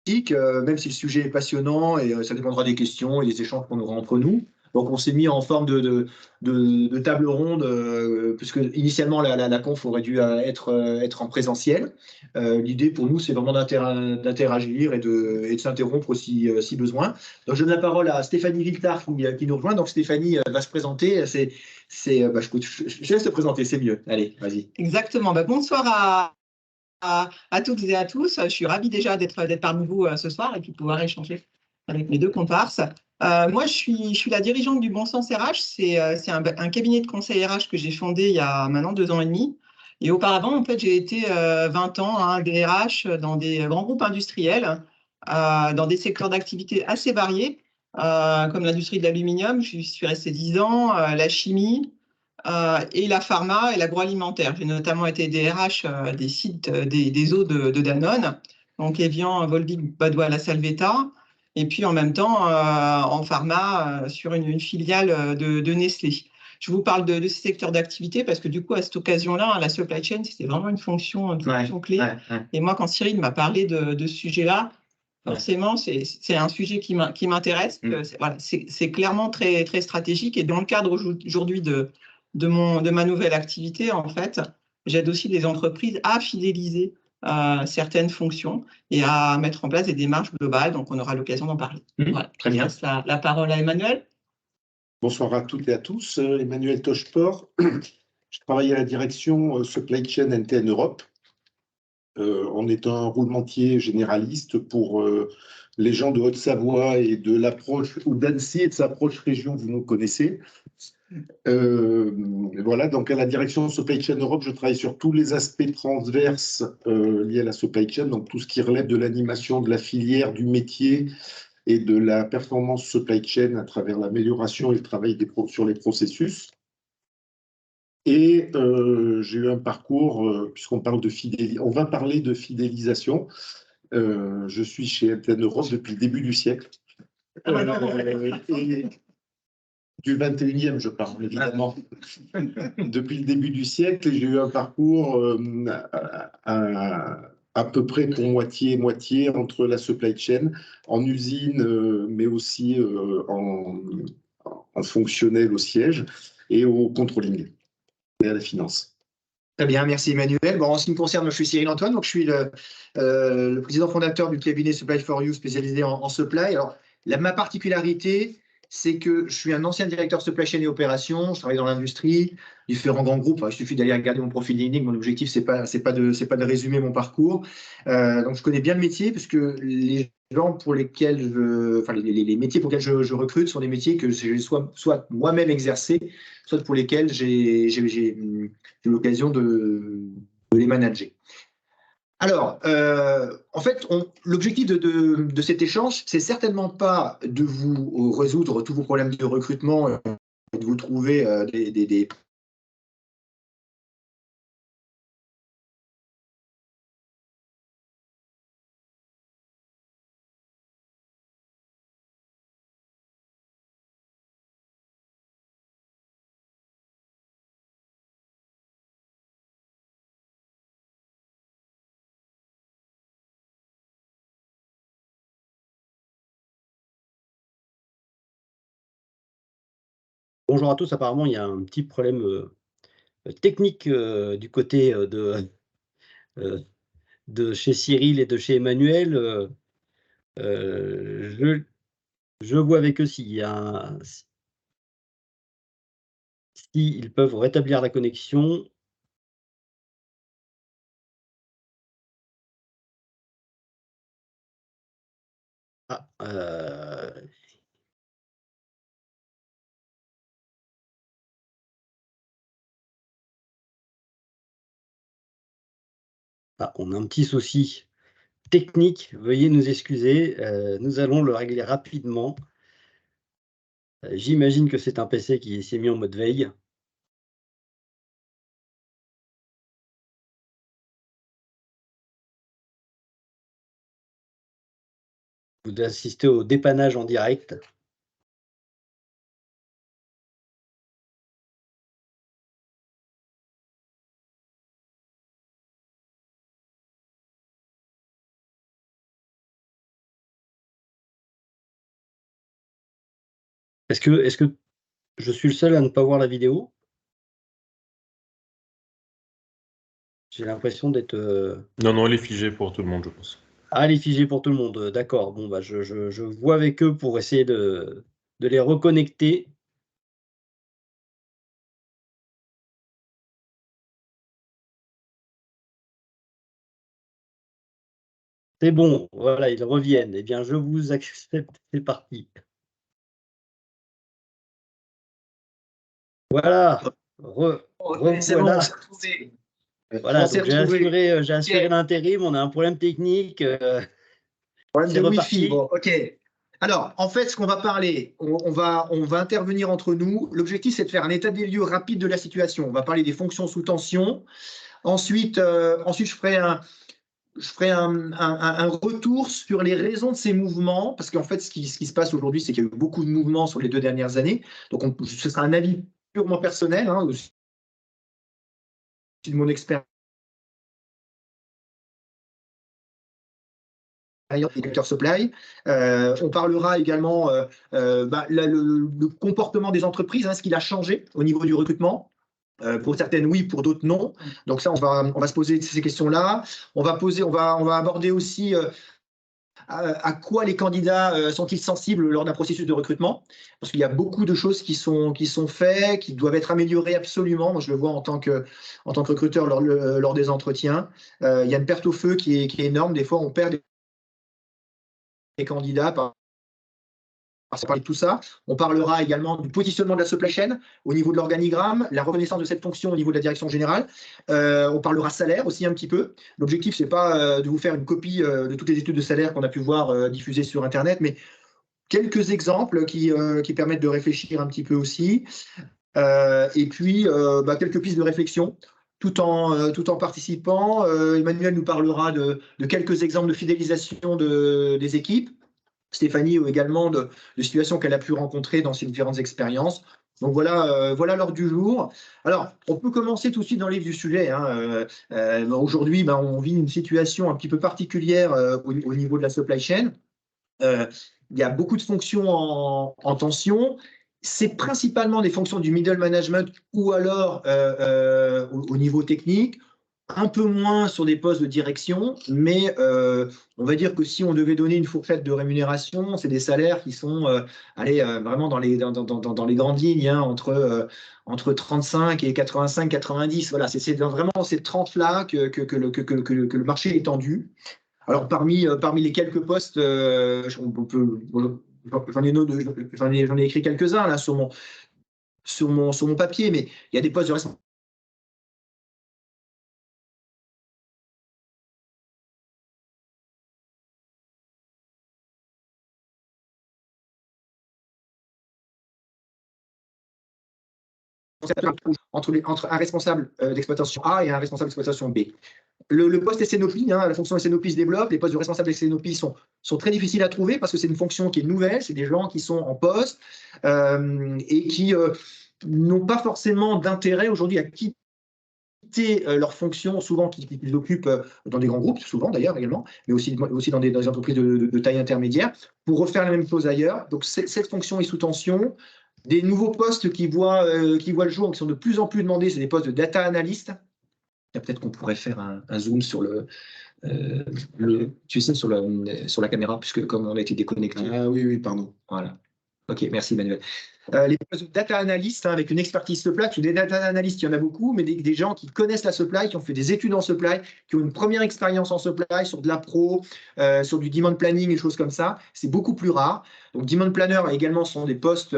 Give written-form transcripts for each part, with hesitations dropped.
même si le sujet est passionnant et ça dépendra des questions et des échanges qu'on aura entre nous. Donc on s'est mis en forme de table ronde, puisque initialement la conf aurait dû être en présentiel. L'idée pour nous, c'est vraiment d'interagir et de s'interrompre si besoin. Donc je donne la parole à Stéphanie Viltard qui nous rejoint. Donc Stéphanie va se présenter. Je laisse te présenter, c'est mieux. Allez, vas-y. Exactement. Bonsoir à toutes et à tous. Je suis ravie déjà d'être parmi vous ce soir et puis de pouvoir échanger avec mes deux comparses. Moi, je suis la dirigeante du Bon Sens RH. C'est un cabinet de conseil RH que j'ai fondé il y a maintenant 2 ans et demi. Et auparavant, en fait, j'ai été 20 ans DRH dans des grands groupes industriels, dans des secteurs d'activité assez variés, comme l'industrie de l'aluminium. Je suis restée 10 ans, la chimie, et la pharma et l'agroalimentaire. J'ai notamment été DRH des sites des eaux de Danone, donc Evian, Volvic, Badois, La Salvetti, et puis en même temps en pharma sur une filiale de Nestlé. Je vous parle de ces secteurs d'activité parce que du coup, à cette occasion-là, la supply chain, c'était vraiment une fonction clé. Ouais. Et moi, quand Cyril m'a parlé de ce sujet-là, forcément, c'est un sujet qui m'intéresse. Voilà, c'est clairement très, très stratégique. Et dans le cadre aujourd'hui de ma nouvelle activité, en fait, j'aide aussi les entreprises à fidéliser certaines fonctions et à mettre en place des démarches globales. Donc, on aura l'occasion d'en parler. Voilà. Très bien. Je passe la parole à Emmanuel. Bonsoir à toutes et à tous. Emmanuel Tocheport. Je travaille à la direction Supply Chain NTN Europe. On est un roulementier généraliste pour les gens de Haute-Savoie et de l'approche, ou d'Annecy et de sa proche région, vous nous connaissez. Voilà, donc à la direction Supply Chain Europe, je travaille sur tous les aspects transverses liés à la supply chain, donc tout ce qui relève de l'animation de la filière, du métier et de la performance supply chain à travers l'amélioration et le travail sur les processus. Et j'ai eu un parcours, puisqu'on parle on va parler de fidélisation. Je suis chez NTN Europe depuis le début du siècle. Et du 21e, je parle évidemment. Depuis le début du siècle, et j'ai eu un parcours à peu près pour moitié-moitié entre la supply chain, en usine, mais aussi en fonctionnel au siège et au controlling et à la finance. Très bien, merci Emmanuel. Bon, en ce qui me concerne, je suis Cyril Antoine, donc je suis le président fondateur du cabinet Supply for You spécialisé en supply. Alors, ma particularité, c'est que je suis un ancien directeur supply chain et opérations. Je travaille dans l'industrie, différents grands groupes. Il suffit d'aller regarder mon profil LinkedIn. Mon objectif, c'est pas de résumer mon parcours. Donc, je connais bien le métier parce que les gens pour lesquels les métiers pour lesquels je recrute sont des métiers que j'ai soit moi-même exercé, soit pour lesquels j'ai l'occasion de les manager. Alors, en fait, l'objectif de cet échange, c'est certainement pas de vous résoudre tous vos problèmes de recrutement et de vous trouver des Bonjour à tous, apparemment il y a un petit problème technique du côté de chez Cyril et de chez Emmanuel. Je vois avec eux si ils peuvent rétablir la connexion. On a un petit souci technique, veuillez nous excuser, nous allons le régler rapidement. J'imagine que c'est un PC qui s'est mis en mode veille. Vous assistez au dépannage en direct. Est-ce que je suis le seul à ne pas voir la vidéo? J'ai l'impression d'être. Non, elle est figée pour tout le monde, je pense. Ah, elle est figée pour tout le monde. D'accord. Bon, bah, je vois avec eux pour essayer de les reconnecter. C'est bon, voilà, ils reviennent. Eh bien, je vous accepte, c'est parti. Voilà, C'est bon, revoilà. on s'est retrouvé. Voilà, On s'est donc j'ai retrouvé. assuré Ok. l'intérim, on a un problème technique, Problème c'est de Wi-Fi. reparti. Bon, ok. Alors, en fait, ce qu'on va parler, on va intervenir entre nous. L'objectif, c'est de faire un état des lieux rapide de la situation. On va parler des fonctions sous tension. Ensuite, je ferai un retour sur les raisons de ces mouvements, parce qu'en fait, ce qui se passe aujourd'hui, c'est qu'il y a eu beaucoup de mouvements sur les 2 dernières années. Donc, ce sera un avis purement personnel, hein, aussi de mon expérience éditeur supply. On parlera également le comportement des entreprises, hein, ce qu'il a changé au niveau du recrutement. Pour certaines, oui, pour d'autres, non. Donc ça, on va se poser ces questions-là. On va aborder aussi à quoi les candidats sont-ils sensibles lors d'un processus de recrutement? Parce qu'il y a beaucoup de choses qui sont faites, qui doivent être améliorées absolument. Moi, je le vois en tant que recruteur lors des entretiens. Il y a une perte au feu qui est énorme. Des fois, on perd des candidats par parler de tout ça. On parlera également du positionnement de la supply chain au niveau de l'organigramme, la reconnaissance de cette fonction au niveau de la direction générale. On parlera salaire aussi un petit peu. L'objectif, c'est pas de vous faire une copie de toutes les études de salaire qu'on a pu voir diffusées sur Internet, mais quelques exemples qui permettent de réfléchir un petit peu aussi. Et puis, quelques pistes de réflexion. Tout en participant, Emmanuel nous parlera de quelques exemples de fidélisation des équipes. Stéphanie également de situations qu'elle a pu rencontrer dans ses différentes expériences. Donc voilà l'ordre du jour. Alors, on peut commencer tout de suite dans le vif du sujet, hein. Aujourd'hui, on vit une situation un petit peu particulière au niveau de la supply chain. Il y a beaucoup de fonctions en tension. C'est principalement des fonctions du middle management ou alors au niveau technique. Un peu moins sur des postes de direction, mais on va dire que si on devait donner une fourchette de rémunération, c'est des salaires qui sont vraiment dans les grandes lignes, hein, entre 35 et 85-90. Voilà, c'est vraiment ces tranches-là que le marché est tendu. Alors, parmi les quelques postes, j'en ai écrit quelques-uns là sur mon papier, mais il y a des postes de responsable entre un responsable d'exploitation A et un responsable d'exploitation B. Le poste SNOP, hein, la fonction SNOP se développe, les postes de responsable SNOP sont très difficiles à trouver parce que c'est une fonction qui est nouvelle, c'est des gens qui sont en poste et qui n'ont pas forcément d'intérêt aujourd'hui à quitter leurs fonctions, souvent qu'ils occupent dans des grands groupes, souvent d'ailleurs également, mais aussi dans des entreprises de taille intermédiaire, pour refaire la même chose ailleurs. Donc cette fonction est sous tension. Des nouveaux postes qui voient le jour, qui sont de plus en plus demandés, c'est des postes de data analyst. Peut-être qu'on pourrait faire un zoom sur sur la caméra, puisque comme on a été déconnecté. Ah oui, pardon. Voilà. Ok, merci Manuel. Les postes de data analyst, hein, avec une expertise supply, parce que des data analysts, il y en a beaucoup, mais des gens qui connaissent la supply, qui ont fait des études en supply, qui ont une première expérience en supply sur de la pro, sur du demand planning et des choses comme ça, c'est beaucoup plus rare. Donc demand planner également sont des postes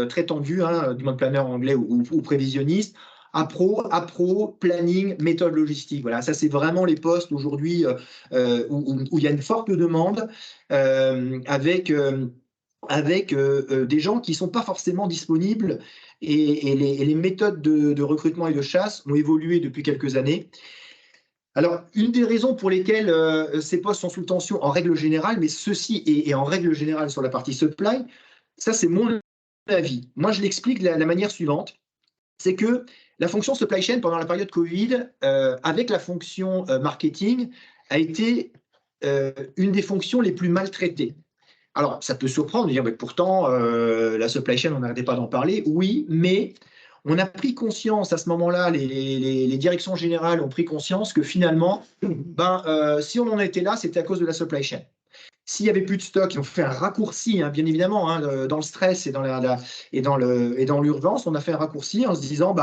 très tendus, hein, demand planner en anglais ou prévisionniste. Appro, planning, méthode logistique. Voilà, ça c'est vraiment les postes aujourd'hui où il y a une forte demande avec des gens qui ne sont pas forcément disponibles et les méthodes de recrutement et de chasse ont évolué depuis quelques années. Alors, une des raisons pour lesquelles ces postes sont sous tension en règle générale, mais ceci est en règle générale sur la partie supply, ça c'est mon avis. Moi, je l'explique de la manière suivante, c'est que la fonction supply chain pendant la période Covid, avec la fonction marketing, a été une des fonctions les plus maltraitées. Alors, ça peut surprendre de dire, mais pourtant, la supply chain, on n'arrêtait pas d'en parler. Oui, mais on a pris conscience à ce moment-là, les directions générales ont pris conscience que finalement, si on en était là, c'était à cause de la supply chain. S'il n'y avait plus de stock, ils ont fait un raccourci, hein, bien évidemment, hein, dans le stress et dans l'urgence, on a fait un raccourci en se disant,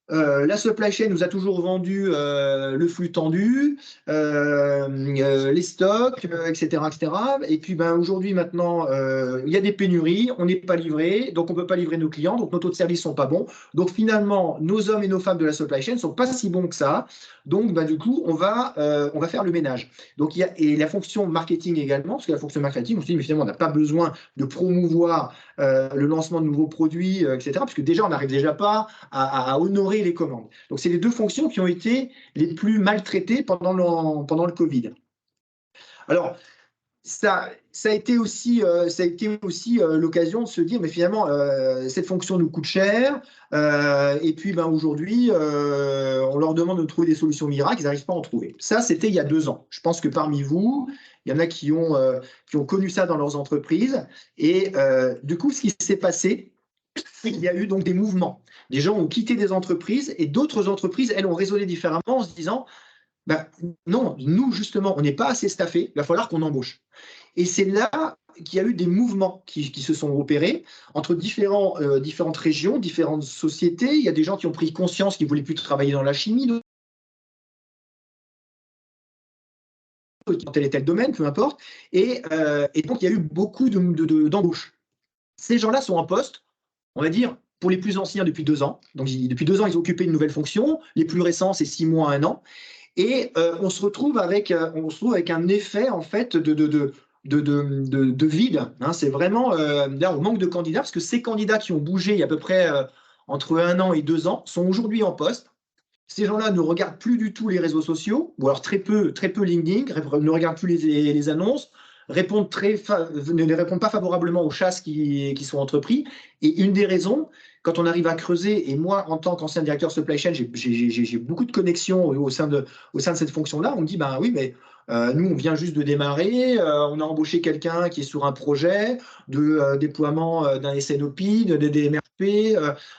la supply chain nous a toujours vendu le flux tendu, les stocks, etc., etc. Et puis aujourd'hui, maintenant, il y a des pénuries, on n'est pas livré, donc on ne peut pas livrer nos clients, donc nos taux de service ne sont pas bons. Donc finalement, nos hommes et nos femmes de la supply chain ne sont pas si bons que ça. Donc du coup, on va faire le ménage. Donc, et la fonction marketing également, parce que la fonction marketing, on se dit, mais finalement, on n'a pas besoin de promouvoir le lancement de nouveaux produits, etc., puisque déjà, on n'arrive déjà pas à honorer les commandes. Donc, c'est les deux fonctions qui ont été les plus maltraitées pendant le Covid. Alors, ça a été aussi l'occasion de se dire, mais finalement, cette fonction nous coûte cher, et puis aujourd'hui, on leur demande de trouver des solutions miracles, ils n'arrivent pas à en trouver. Ça, c'était il y a 2 ans. Je pense que parmi vous, il y en a qui ont connu ça dans leurs entreprises, et du coup, ce qui s'est passé, c'est qu'il y a eu donc des mouvements. Des gens ont quitté des entreprises, et d'autres entreprises, elles, ont raisonné différemment en se disant, non, nous, justement, on n'est pas assez staffés, il va falloir qu'on embauche. Et c'est là qu'il y a eu des mouvements qui se sont opérés entre différentes régions, différentes sociétés. Il y a des gens qui ont pris conscience qu'ils ne voulaient plus travailler dans la chimie, dans tel et tel domaine, peu importe. Et donc, il y a eu beaucoup d'embauches. Ces gens-là sont en poste, on va dire, pour les plus anciens depuis 2 ans. Donc, depuis 2 ans, ils ont occupé une nouvelle fonction. Les plus récents, c'est 6 mois, 1 an. Et on se retrouve avec un effet en fait de vide. Hein. C'est vraiment là, on manque de candidats parce que ces candidats qui ont bougé il y a à peu près entre 1 an et 2 ans sont aujourd'hui en poste. Ces gens-là ne regardent plus du tout les réseaux sociaux, ou alors très peu LinkedIn, ne regardent plus les annonces, ne répondent pas favorablement aux chasses qui sont entreprises. Et une des raisons, quand on arrive à creuser, et moi, en tant qu'ancien directeur supply chain, j'ai beaucoup de connexions au sein de cette fonction-là, on me dit, oui, mais nous, on vient juste de démarrer, on a embauché quelqu'un qui est sur un projet de déploiement d'un SNOP, de DMRP,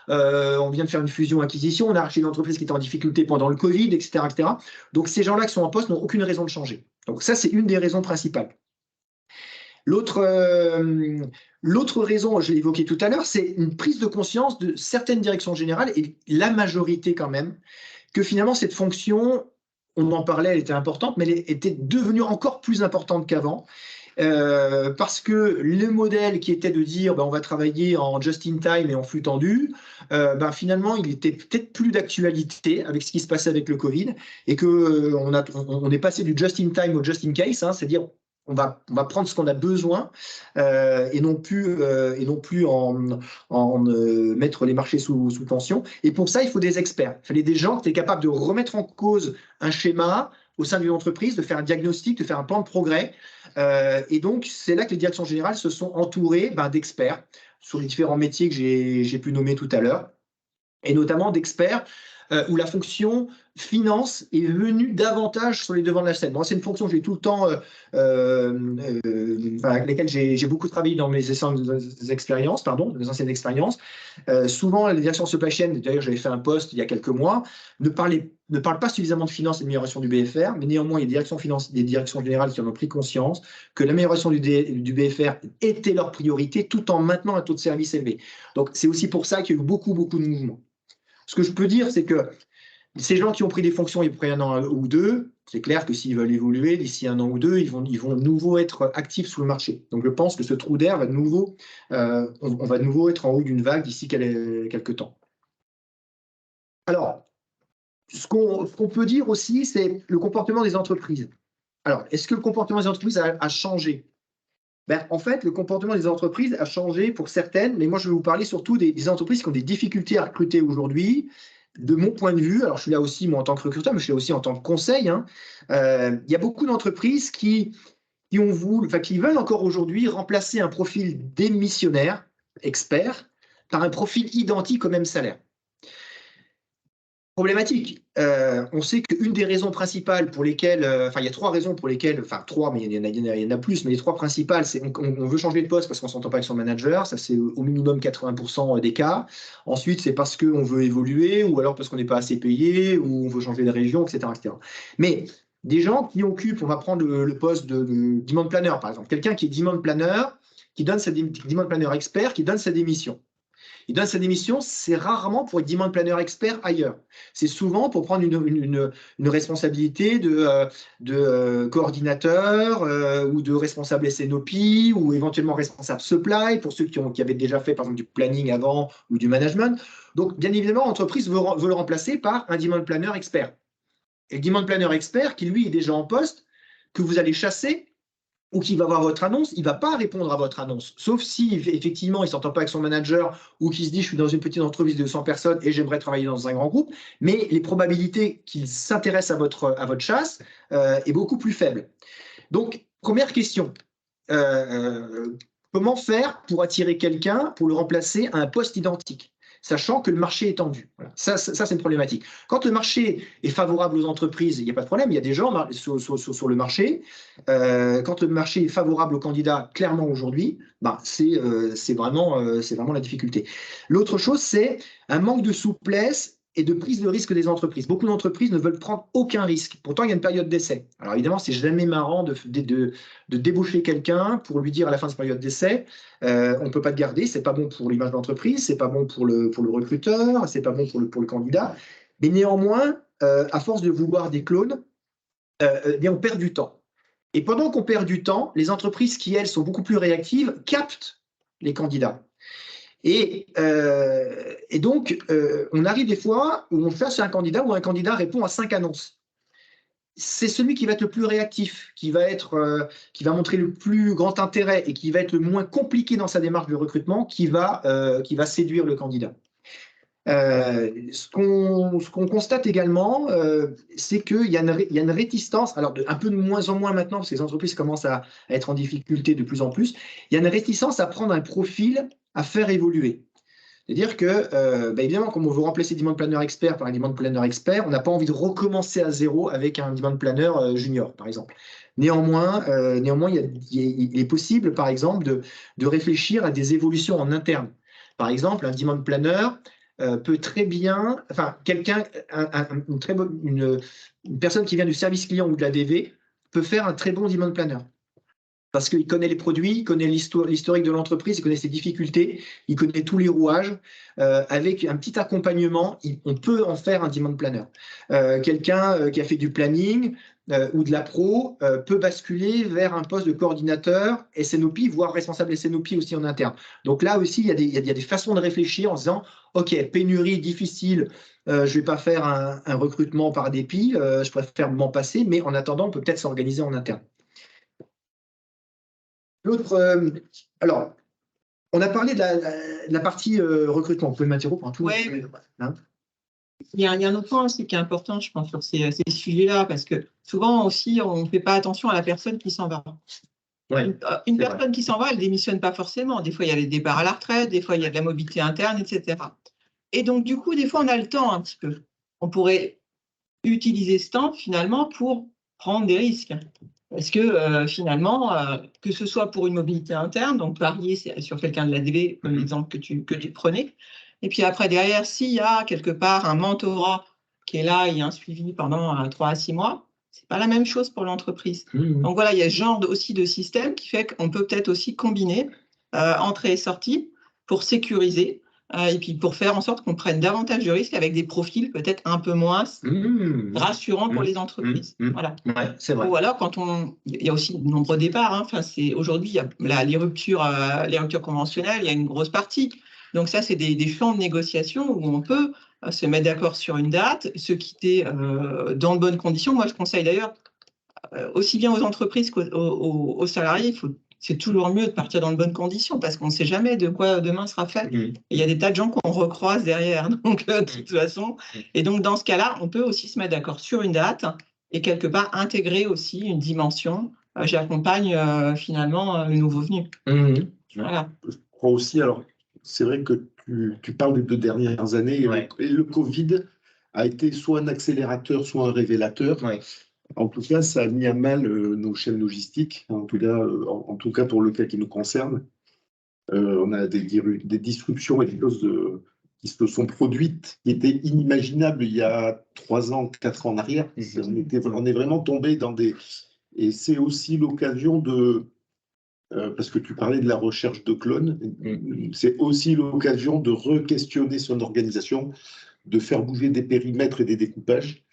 on vient de faire une fusion-acquisition, on a racheté une entreprise qui était en difficulté pendant le Covid, etc., etc. Donc, ces gens-là qui sont en poste n'ont aucune raison de changer. Donc, ça, c'est une des raisons principales. L'autre raison, je l'ai évoqué tout à l'heure, c'est une prise de conscience de certaines directions générales, et la majorité quand même, que finalement, cette fonction, on en parlait, elle était importante, mais elle était devenue encore plus importante qu'avant. Parce que le modèle qui était de dire on va travailler en just-in-time et en flux tendu, finalement, il était peut-être plus d'actualité avec ce qui se passait avec le Covid, et qu'on est passé du just-in-time au just-in-case, hein, c'est-à-dire on va prendre ce qu'on a besoin et non plus mettre les marchés sous tension. Et pour ça, il faut des experts. Il fallait des gens qui étaient capables de remettre en cause un schéma au sein d'une entreprise, de faire un diagnostic, de faire un plan de progrès. Et donc, c'est là que les directions générales se sont entourées d'experts sur les différents métiers que j'ai pu nommer tout à l'heure, et notamment d'experts où la fonction finance est venue davantage sur les devants de la scène. Moi, c'est une fonction que j'ai tout le temps, avec laquelle j'ai beaucoup travaillé dans mes anciennes expériences. Souvent, les directions supply chain, d'ailleurs, j'avais fait un post il y a quelques mois, ne parlent pas suffisamment de finance et d'amélioration du BFR, mais néanmoins, il y a des directions générales qui en ont pris conscience que l'amélioration du BFR était leur priorité, tout en maintenant un taux de service élevé. Donc, c'est aussi pour ça qu'il y a eu beaucoup de mouvements. Ce que je peux dire, c'est que ces gens qui ont pris des fonctions il y a près d'un an ou 2, c'est clair que s'ils veulent évoluer d'ici 1 an ou 2, ils vont de nouveau être actifs sur le marché. Donc je pense que ce trou d'air va de nouveau, on va de nouveau être en haut d'une vague d'ici quelques temps. Alors, ce qu'on peut dire aussi, c'est le comportement des entreprises. Alors, est-ce que le comportement des entreprises a changé ? En fait, le comportement des entreprises a changé pour certaines, mais moi, je vais vous parler surtout des entreprises qui ont des difficultés à recruter aujourd'hui. De mon point de vue, alors je suis là aussi, moi, en tant que recruteur, mais je suis là aussi en tant que conseil, il y a beaucoup d'entreprises qui veulent encore aujourd'hui remplacer un profil démissionnaire, expert, par un profil identique au même salaire. Problématique. On sait qu'une des raisons principales pour lesquelles, enfin, il y a 3 raisons pour lesquelles, enfin 3, mais il y en a plus, mais les 3 principales, c'est on veut changer de poste parce qu'on ne s'entend pas avec son manager, ça c'est au minimum 80% des cas. Ensuite, c'est parce qu'on veut évoluer, ou alors parce qu'on n'est pas assez payé, ou on veut changer de région, etc., etc. Mais des gens qui occupent, on va prendre le poste de demand planner, par exemple, quelqu'un qui est demand planner, qui donne demand planner expert, qui donne sa démission. Il donne sa démission, c'est rarement pour être demand planner expert ailleurs. C'est souvent pour prendre une responsabilité de coordinateur ou de responsable SNOP ou éventuellement responsable supply pour ceux qui avaient déjà fait par exemple du planning avant ou du management. Donc, bien évidemment, l'entreprise veut le remplacer par un demand planner expert. Et le demand planner expert, qui lui est déjà en poste, que vous allez chasser, ou qui va voir votre annonce, il ne va pas répondre à votre annonce. Sauf si, effectivement, il ne s'entend pas avec son manager ou qu'il se dit « je suis dans une petite entreprise de 100 personnes et j'aimerais travailler dans un grand groupe ». Mais les probabilités qu'il s'intéresse à votre chasse est beaucoup plus faible. Donc, première question. Comment faire pour attirer quelqu'un, pour le remplacer à un poste identique, sachant que le marché est tendu. Voilà. Ça c'est une problématique. Quand le marché est favorable aux entreprises, il n'y a pas de problème, il y a des gens sur le marché. Quand le marché est favorable aux candidats, clairement aujourd'hui, bah, c'est vraiment la difficulté. L'autre chose, c'est un manque de souplesse et de prise de risque des entreprises. Beaucoup d'entreprises ne veulent prendre aucun risque. Pourtant, il y a une période d'essai. Alors évidemment, c'est jamais marrant de débaucher quelqu'un pour lui dire à la fin de cette période d'essai, on ne peut pas te garder, c'est pas bon pour l'image d'entreprise, c'est pas bon pour le recruteur, c'est pas bon pour le candidat. Mais néanmoins, à force de vouloir des clones, bien, on perd du temps. Et pendant qu'on perd du temps, les entreprises qui, elles, sont beaucoup plus réactives, captent les candidats. Et donc, on arrive des fois où on cherche un candidat où un candidat répond à 5 annonces. C'est celui qui va être le plus réactif, qui va montrer le plus grand intérêt et qui va être le moins compliqué dans sa démarche de recrutement, qui va séduire le candidat. Ce qu'on constate également, c'est qu'il y a une réticence, alors un peu de moins en moins maintenant, parce que les entreprises commencent à être en difficulté de plus en plus, il y a une réticence à prendre un profil à faire évoluer. C'est-à-dire que, évidemment, comme on veut remplacer Demand Planner Expert par un Demand Planner Expert, on n'a pas envie de recommencer à zéro avec un Demand Planner Junior, par exemple. Néanmoins, il est possible, par exemple, de réfléchir à des évolutions en interne. Par exemple, un Demand Planner peut très bien, enfin, une personne qui vient du service client ou de la DV peut faire un très bon Demand Planner. Parce qu'il connaît les produits, il connaît l'historique de l'entreprise, il connaît ses difficultés, il connaît tous les rouages. Avec un petit accompagnement, on peut en faire un demand planner. Quelqu'un qui a fait du planning ou de la pro peut basculer vers un poste de coordinateur SNOP, voire responsable SNOP aussi en interne. Donc là aussi, il y a des façons de réfléchir en se disant « Ok, pénurie difficile, je ne vais pas faire un recrutement par dépit, je préfère m'en passer, mais en attendant, on peut peut-être s'organiser en interne. » Alors, on a parlé de la partie recrutement. Vous pouvez m'interrompre un tout. Oui. Hein, il y a un autre point aussi qui est important, je pense, sur ces sujets-là, parce que souvent aussi, on ne fait pas attention à la personne qui s'en va. Ouais, une personne qui s'en va, elle ne démissionne pas forcément. Des fois, il y a les départs à la retraite, des fois, il y a de la mobilité interne, etc. Et donc, du coup, des fois, on a le temps un petit peu. On pourrait utiliser ce temps, finalement, pour prendre des risques. Parce que finalement, que ce soit pour une mobilité interne, donc parier sur quelqu'un de la DV, comme l'exemple que tu prenais, et puis après, derrière, s'il y a quelque part un mentorat qui est là, il y a un suivi pendant 3 à 6 mois, ce n'est pas la même chose pour l'entreprise. Donc voilà, il y a ce genre aussi de système qui fait qu'on peut peut-être aussi combiner entrée et sortie pour sécuriser et puis pour faire en sorte qu'on prenne davantage de risques avec des profils peut-être un peu moins rassurants pour les entreprises. Voilà. Ouais, c'est vrai. Ou alors, il y a aussi de nombreux départs. Hein. Enfin, aujourd'hui, il y a les ruptures conventionnelles, il y a une grosse partie. Donc ça, c'est des champs de négociation où on peut se mettre d'accord sur une date, se quitter dans de bonnes conditions. Moi, je conseille d'ailleurs, aussi bien aux entreprises qu'aux salariés, c'est toujours mieux de partir dans de bonnes conditions parce qu'on ne sait jamais de quoi demain sera fait. Et il y a des tas de gens qu'on recroise derrière, donc de toute façon. Et donc, dans ce cas-là, on peut aussi se mettre d'accord sur une date et quelque part intégrer aussi une dimension. J'accompagne finalement le nouveau venu. Voilà. Je crois aussi, alors, c'est vrai que tu parles des 2 dernières années et le Covid a été soit un accélérateur, soit un révélateur. Ouais. En tout cas, ça a mis à mal nos chaînes logistiques, en tout cas pour le cas qui nous concerne. On a des disruptions et des choses qui se sont produites, qui étaient inimaginables il y a 3 ans, 4 ans en arrière. On est vraiment tombé dans des... Et c'est aussi l'occasion de... parce que tu parlais de la recherche de clones, c'est aussi l'occasion de re-questionner son organisation, de faire bouger des périmètres et des découpages,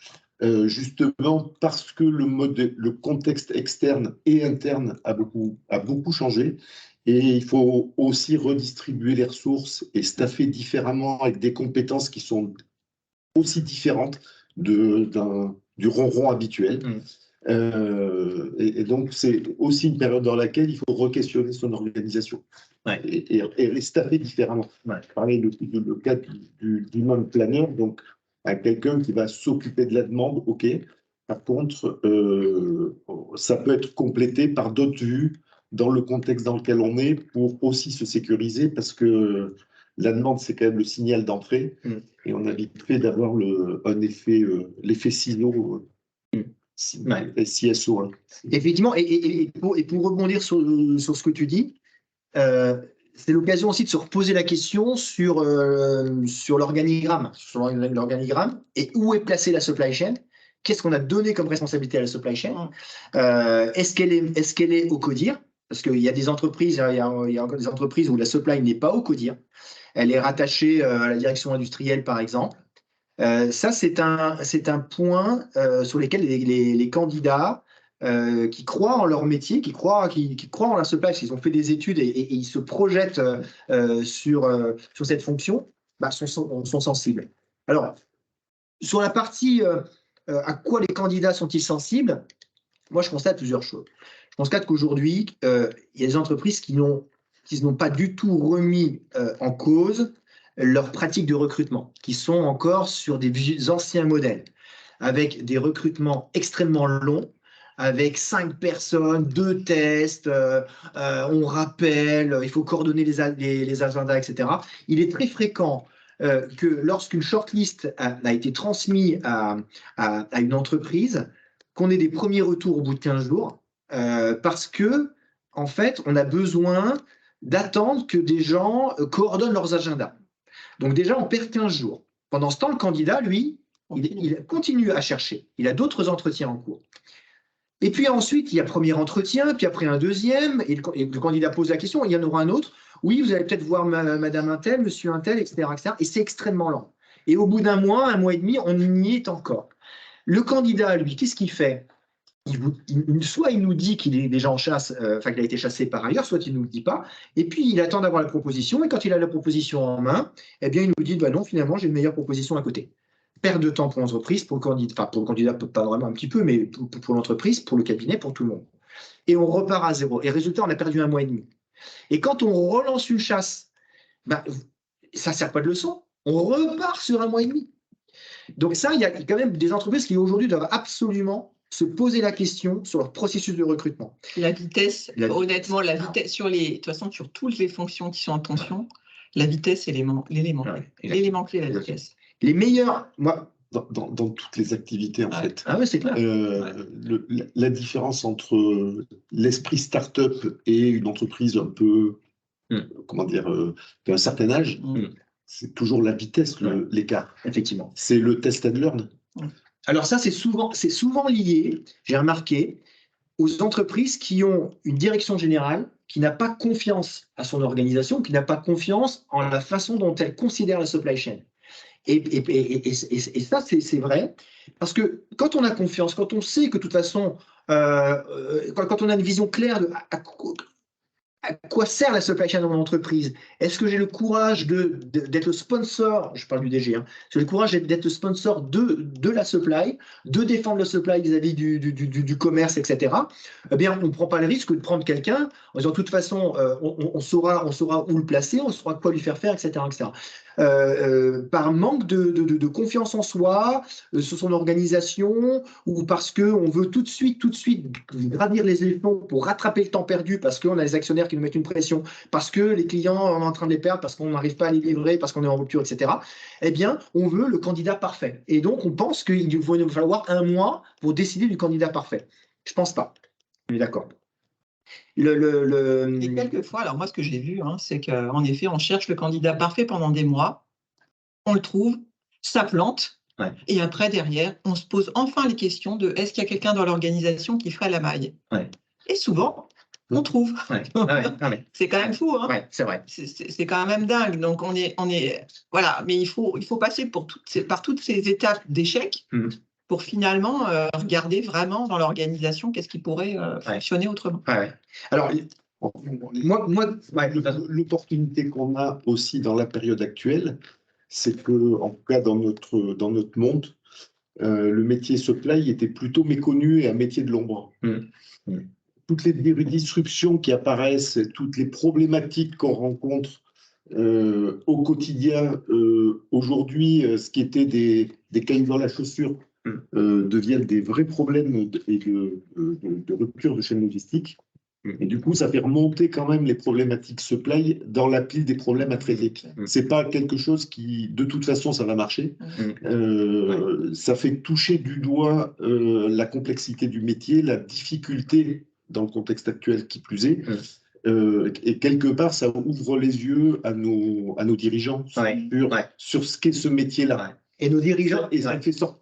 justement parce que le contexte externe et interne a beaucoup changé. Et il faut aussi redistribuer les ressources et staffer différemment avec des compétences qui sont aussi différentes du ronron habituel. Et donc, c'est aussi une période dans laquelle il faut re-questionner son organisation et staffer différemment. Je parlais le cas du demand planner, donc à quelqu'un qui va s'occuper de la demande, ok. Par contre, ça peut être complété par d'autres vues dans le contexte dans lequel on est pour aussi se sécuriser parce que la demande, c'est quand même le signal d'entrée et on a vite fait d'avoir l'effet ciseau. CSO. Hein. Effectivement, et pour rebondir sur ce que tu dis, c'est l'occasion aussi de se reposer la question sur l'organigramme, et où est placée la supply chain. Qu'est-ce qu'on a donné comme responsabilité à la supply chain? Est-ce qu'elle est au CODIR? Parce qu'il y a des entreprises, il y a encore des entreprises où la supply n'est pas au CODIR. Elle est rattachée à la direction industrielle, par exemple. Ça, c'est un point sur lequel les candidats qui croient en leur métier, qui croient en la supply, ils ont fait des études et ils se projettent sur cette fonction, sont sensibles. Alors, sur la partie à quoi les candidats sont-ils sensibles? Moi, je constate plusieurs choses. Je constate qu'aujourd'hui, il y a des entreprises qui n'ont pas du tout remis en cause leurs pratiques de recrutement, qui sont encore sur des anciens modèles, avec des recrutements extrêmement longs, avec 5 personnes, 2 tests, on rappelle, il faut coordonner les agendas, etc. Il est très fréquent que lorsqu'une shortlist a été transmise à une entreprise, qu'on ait des premiers retours au bout de 15 jours, parce que, en fait, on a besoin d'attendre que des gens coordonnent leurs agendas. Donc déjà, on perd 15 jours. Pendant ce temps, le candidat, lui, il continue à chercher. Il a d'autres entretiens en cours. Et puis ensuite, il y a premier entretien, puis après un deuxième, et le candidat pose la question, il y en aura un autre. Oui, vous allez peut-être voir madame un tel, monsieur un tel, etc., etc. Et c'est extrêmement lent. Et au bout d'un mois et demi, on y est encore. Le candidat, lui, qu'est-ce qu'il fait? Soit il nous dit qu'il est déjà en chasse, qu'il a été chassé par ailleurs, soit il ne nous le dit pas, et puis il attend d'avoir la proposition, et quand il a la proposition en main, eh bien il nous dit, non, finalement, j'ai une meilleure proposition à côté. Perte de temps pour l'entreprise, pour le candidat, pas vraiment un petit peu, mais pour l'entreprise, pour le cabinet, pour tout le monde. Et on repart à zéro. Et résultat, on a perdu 1 mois et demi. Et quand on relance une chasse, ça ne sert pas de leçon. On repart sur 1 mois et demi. Donc ça, il y a quand même des entreprises qui aujourd'hui doivent absolument se poser la question sur leur processus de recrutement. La vitesse, honnêtement, la vitesse de toute façon, sur toutes les fonctions qui sont en tension, la vitesse est l'élément clé, la vitesse. Les meilleurs, moi, dans toutes les activités, en fait. Ah oui, c'est clair. La différence entre l'esprit start-up et une entreprise un peu, comment dire, d'un certain âge, c'est toujours la vitesse, l'écart. Effectivement. C'est le test and learn. Alors ça, c'est souvent lié, j'ai remarqué, aux entreprises qui ont une direction générale qui n'a pas confiance à son organisation, qui n'a pas confiance en la façon dont elle considère la supply chain. Et ça, c'est vrai, parce que quand on a confiance, quand on sait que de toute façon, quand on a une vision claire de à quoi sert la supply chain dans mon entreprise, est-ce que j'ai le courage d'être le sponsor, je parle du DG, j'ai le courage d'être le sponsor de la supply, de défendre la supply vis-à-vis du commerce, etc. Eh bien, on ne prend pas le risque de prendre quelqu'un en disant de toute façon, on saura où le placer, on saura quoi lui faire faire, etc. etc. par manque de confiance en soi, sur son organisation, ou parce qu'on veut tout de suite gravir les échelons pour rattraper le temps perdu, parce qu'on a les actionnaires qui nous mettent une pression, parce que les clients, on est en train de les perdre, parce qu'on n'arrive pas à les livrer, parce qu'on est en rupture, etc. Eh bien, on veut le candidat parfait. Et donc, on pense qu'il va falloir un mois pour décider du candidat parfait. Je ne pense pas. On est d'accord. Et quelquefois, alors moi, ce que j'ai vu, c'est qu'en effet, on cherche le candidat parfait pendant des mois, on le trouve, ça plante, ouais. Et après, derrière, on se pose enfin les questions de est-ce qu'il y a quelqu'un dans l'organisation qui ferait la maille? Ouais. Et souvent, on trouve. Ouais. C'est quand même fou, Ouais, c'est vrai. C'est quand même dingue. Donc, on est voilà, mais il faut passer par toutes ces étapes d'échec. Pour finalement regarder vraiment dans l'organisation qu'est-ce qui pourrait fonctionner autrement. Ouais. Alors, l'opportunité qu'on a aussi dans la période actuelle, c'est que, en tout cas dans notre monde, le métier supply était plutôt méconnu et un métier de l'ombre. Toutes les disruptions qui apparaissent, toutes les problématiques qu'on rencontre au quotidien, aujourd'hui, ce qui était des cailloux dans la chaussure, deviennent des vrais problèmes de rupture de chaîne logistique. Et du coup, ça fait remonter quand même les problématiques supply dans la pile des problèmes à traiter. C'est pas quelque chose qui, de toute façon, ça va marcher. Ça fait toucher du doigt la complexité du métier, la difficulté dans le contexte actuel qui plus est. Et quelque part, ça ouvre les yeux à nos dirigeants sur ce qu'est ce métier-là. Et nos dirigeants, et ça fait sortir.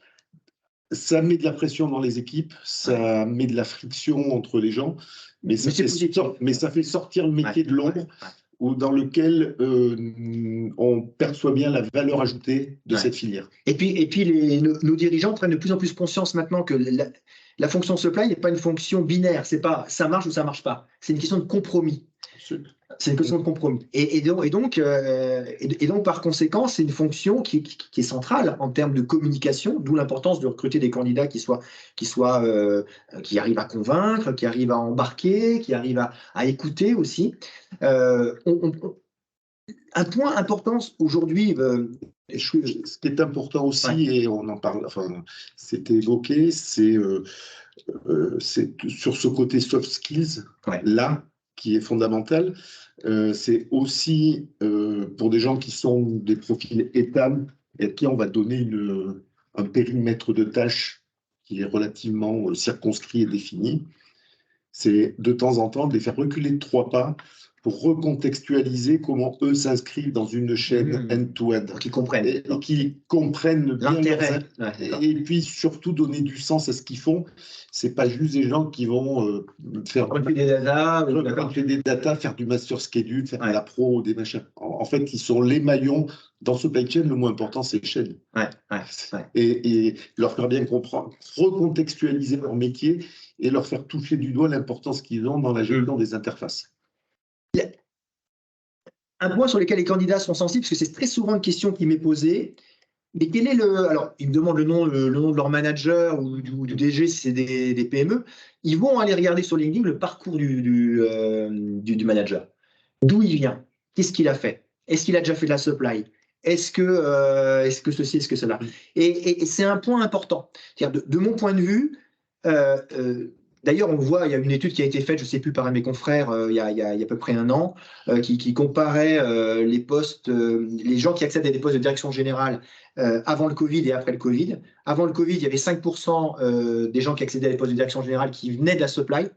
Ça met de la pression dans les équipes, ça met de la friction entre les gens, mais ça fait sortir le métier de l'ombre dans lequel on perçoit bien la valeur ajoutée de cette filière. Et puis nos dirigeants prennent de plus en plus conscience maintenant que la fonction supply n'est pas une fonction binaire, c'est pas ça marche ou ça marche pas, c'est une question de compromis. C'est une question de compromis. Et donc, par conséquent, c'est une fonction qui est centrale en termes de communication, d'où l'importance de recruter des candidats qui arrivent à convaincre, qui arrivent à embarquer, qui arrivent à écouter aussi. Un point important aujourd'hui. Ce qui est important aussi, et on en parle, enfin, c'était évoqué, c'est sur ce côté soft skills, là, qui est fondamental. C'est aussi pour des gens qui sont des profils étables et à qui on va donner un périmètre de tâches qui est relativement circonscrit et défini. C'est de temps en temps de les faire reculer de 3 pas pour recontextualiser comment eux s'inscrivent dans une chaîne end-to-end. Qui comprennent. Et qui comprennent bien l'intérêt. Et puis surtout donner du sens à ce qu'ils font. C'est pas juste des gens qui vont faire des data, faire du master schedule, faire de la pro, des machins. En fait, ils sont les maillons dans ce supply chain. Le moins important, c'est les chaînes. Et leur faire bien comprendre, recontextualiser leur métier et leur faire toucher du doigt l'importance qu'ils ont dans la gestion des interfaces. Un point sur lequel les candidats sont sensibles, parce que c'est très souvent une question qui m'est posée, mais quel est alors, ils me demandent le nom de leur manager ou du DG si c'est des PME, ils vont aller regarder sur LinkedIn le parcours du manager. D'où il vient? Qu'est-ce qu'il a fait? Est-ce qu'il a déjà fait de la supply? Est-ce que ceci, est-ce que cela? Et c'est un point important. De mon point de vue, d'ailleurs, on le voit, il y a une étude qui a été faite, je ne sais plus, par un de mes confrères, il y a à peu près un an, qui comparait les postes, les gens qui accèdent à des postes de direction générale avant le Covid et après le Covid. Avant le Covid, il y avait 5% des gens qui accédaient à des postes de direction générale qui venaient de la supply.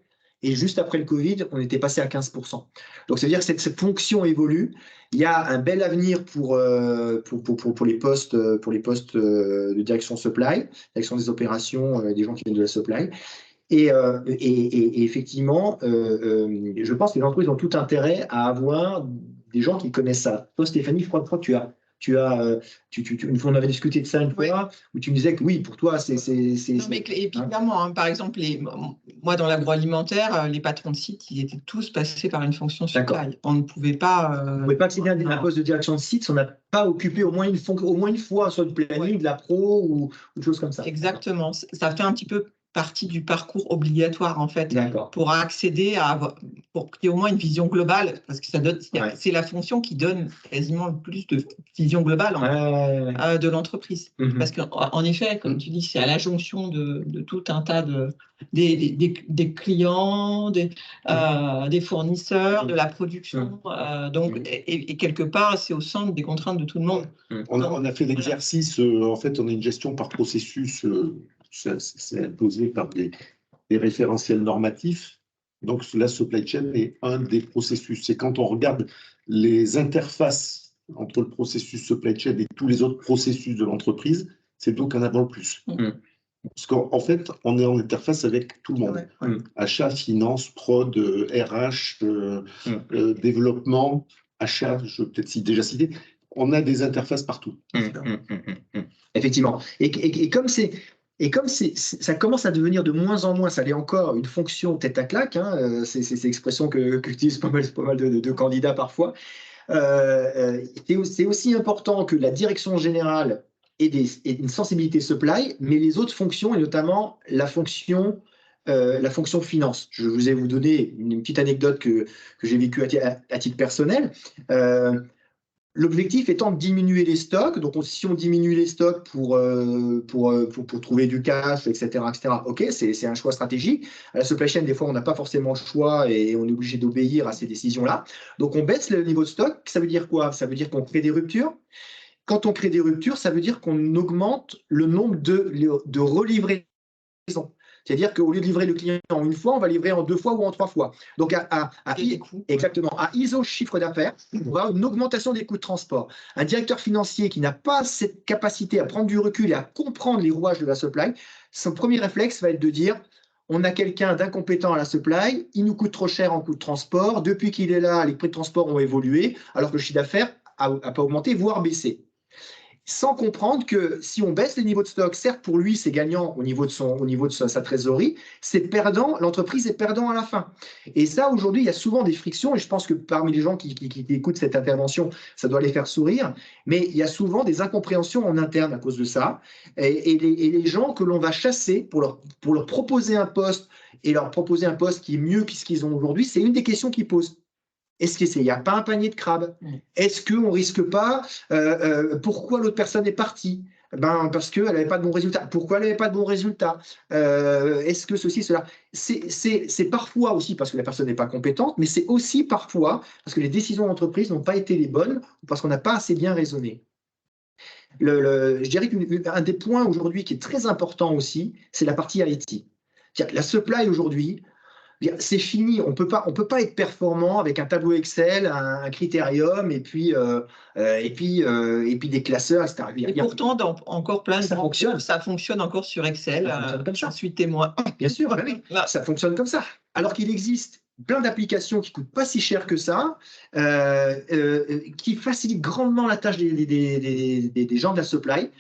Et juste après le Covid, on était passé à 15%. Donc, ça veut dire que cette fonction évolue. Il y a un bel avenir pour les postes de direction supply, direction des opérations, des gens qui viennent de la supply. Et effectivement, je pense que les entreprises ont tout intérêt à avoir des gens qui connaissent ça. Toi, Stéphanie, je crois que on avait discuté de ça une fois, où tu me disais que oui, pour toi, c'est. Non, mais et puis clairement, par exemple, moi dans l'agroalimentaire, les patrons de site, ils étaient tous passés par une fonction supply. On ne pouvait pas. On ne pouvait pas accéder à un poste de direction de site si on n'a pas occupé au moins une fois, soit de planning, de la pro ou une chose comme ça. Exactement. Ça fait un petit peu partie du parcours obligatoire, en fait, D'accord. pour accéder pour qu'il y ait au moins une vision globale, parce que c'est la fonction qui donne quasiment le plus de vision globale de l'entreprise. Parce qu'en effet, comme tu dis, c'est à la jonction de tout un tas des clients, des fournisseurs, de la production. Donc, et quelque part, c'est au centre des contraintes de tout le monde. On a fait l'exercice, en fait, on a une gestion par processus, c'est imposé par des référentiels normatifs. Donc, la supply chain est un des processus. C'est quand on regarde les interfaces entre le processus supply chain et tous les autres processus de l'entreprise, c'est donc un avant le plus. Parce qu'en fait, on est en interface avec tout le monde. Achat, finance, prod, RH, développement, achat, je vais peut-être déjà citer. On a des interfaces partout. Effectivement. Et comme ça commence à devenir de moins en moins, ça l'est encore, une fonction tête à claque, c'est l'expression qu'utilisent pas mal de candidats parfois. C'est aussi important que la direction générale ait une sensibilité supply, mais les autres fonctions, et notamment la fonction finance. Je vous ai donné une petite anecdote que j'ai vécue à titre personnel. L'objectif étant de diminuer les stocks. Donc, si on diminue les stocks pour trouver du cash, etc., ok, c'est un choix stratégique. À la supply chain, des fois, on n'a pas forcément le choix et on est obligé d'obéir à ces décisions-là. Donc, on baisse le niveau de stock. Ça veut dire quoi? Ça veut dire qu'on crée des ruptures. Quand on crée des ruptures, ça veut dire qu'on augmente le nombre de relivraisons. C'est-à-dire qu'au lieu de livrer le client en une fois, on va livrer en 2 fois ou en 3 fois. Donc, exactement, à ISO chiffre d'affaires, on va avoir une augmentation des coûts de transport. Un directeur financier qui n'a pas cette capacité à prendre du recul et à comprendre les rouages de la supply, son premier réflexe va être de dire on a quelqu'un d'incompétent à la supply, il nous coûte trop cher en coût de transport, depuis qu'il est là, les prix de transport ont évolué, alors que le chiffre d'affaires n'a pas augmenté, voire baissé. Sans comprendre que si on baisse les niveaux de stock, certes pour lui c'est gagnant au niveau de sa trésorerie, c'est perdant, l'entreprise est perdant à la fin. Et ça aujourd'hui il y a souvent des frictions et je pense que parmi les gens qui écoutent cette intervention, ça doit les faire sourire, mais il y a souvent des incompréhensions en interne à cause de ça et les gens que l'on va chasser pour leur proposer un poste et leur proposer un poste qui est mieux que ce qu'ils ont aujourd'hui, c'est une des questions qu'ils posent. Est-ce qu'il n'y a pas un panier de crabes? Est-ce qu'on ne risque pas pourquoi l'autre personne est partie? Parce qu'elle n'avait pas de bons résultats. Pourquoi elle n'avait pas de bons résultats? Est-ce que ceci, cela? C'est parfois aussi parce que la personne n'est pas compétente, mais c'est aussi parfois parce que les décisions d'entreprise n'ont pas été les bonnes ou parce qu'on n'a pas assez bien raisonné. Je dirais qu'un des points aujourd'hui qui est très important aussi, c'est la partie IT. La supply aujourd'hui, c'est fini, on peut pas être performant avec un tableau Excel, un critérium et puis des classeurs, etc. Et pourtant, dans encore plein de ça fonctionne. Ça fonctionne encore sur Excel. J'en suis témoin. Bien sûr, oui, ça fonctionne comme ça. Alors qu'il existe plein d'applications qui ne coûtent pas si cher que ça, qui facilitent grandement la tâche des gens de la supply.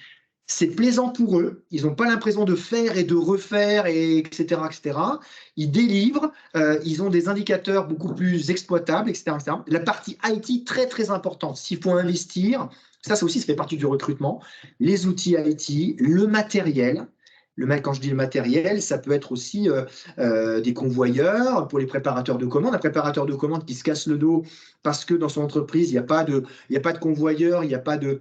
C'est plaisant pour eux, ils n'ont pas l'impression de faire et de refaire, etc., etc. Ils délivrent, ils ont des indicateurs beaucoup plus exploitables, etc., etc. La partie IT, très, très importante. S'il faut investir, ça aussi, ça fait partie du recrutement. Les outils IT, le matériel. Quand je dis le matériel, ça peut être aussi des convoyeurs pour les préparateurs de commandes. Un préparateur de commandes qui se casse le dos parce que dans son entreprise, il n'y a pas de convoyeur, il n'y a pas de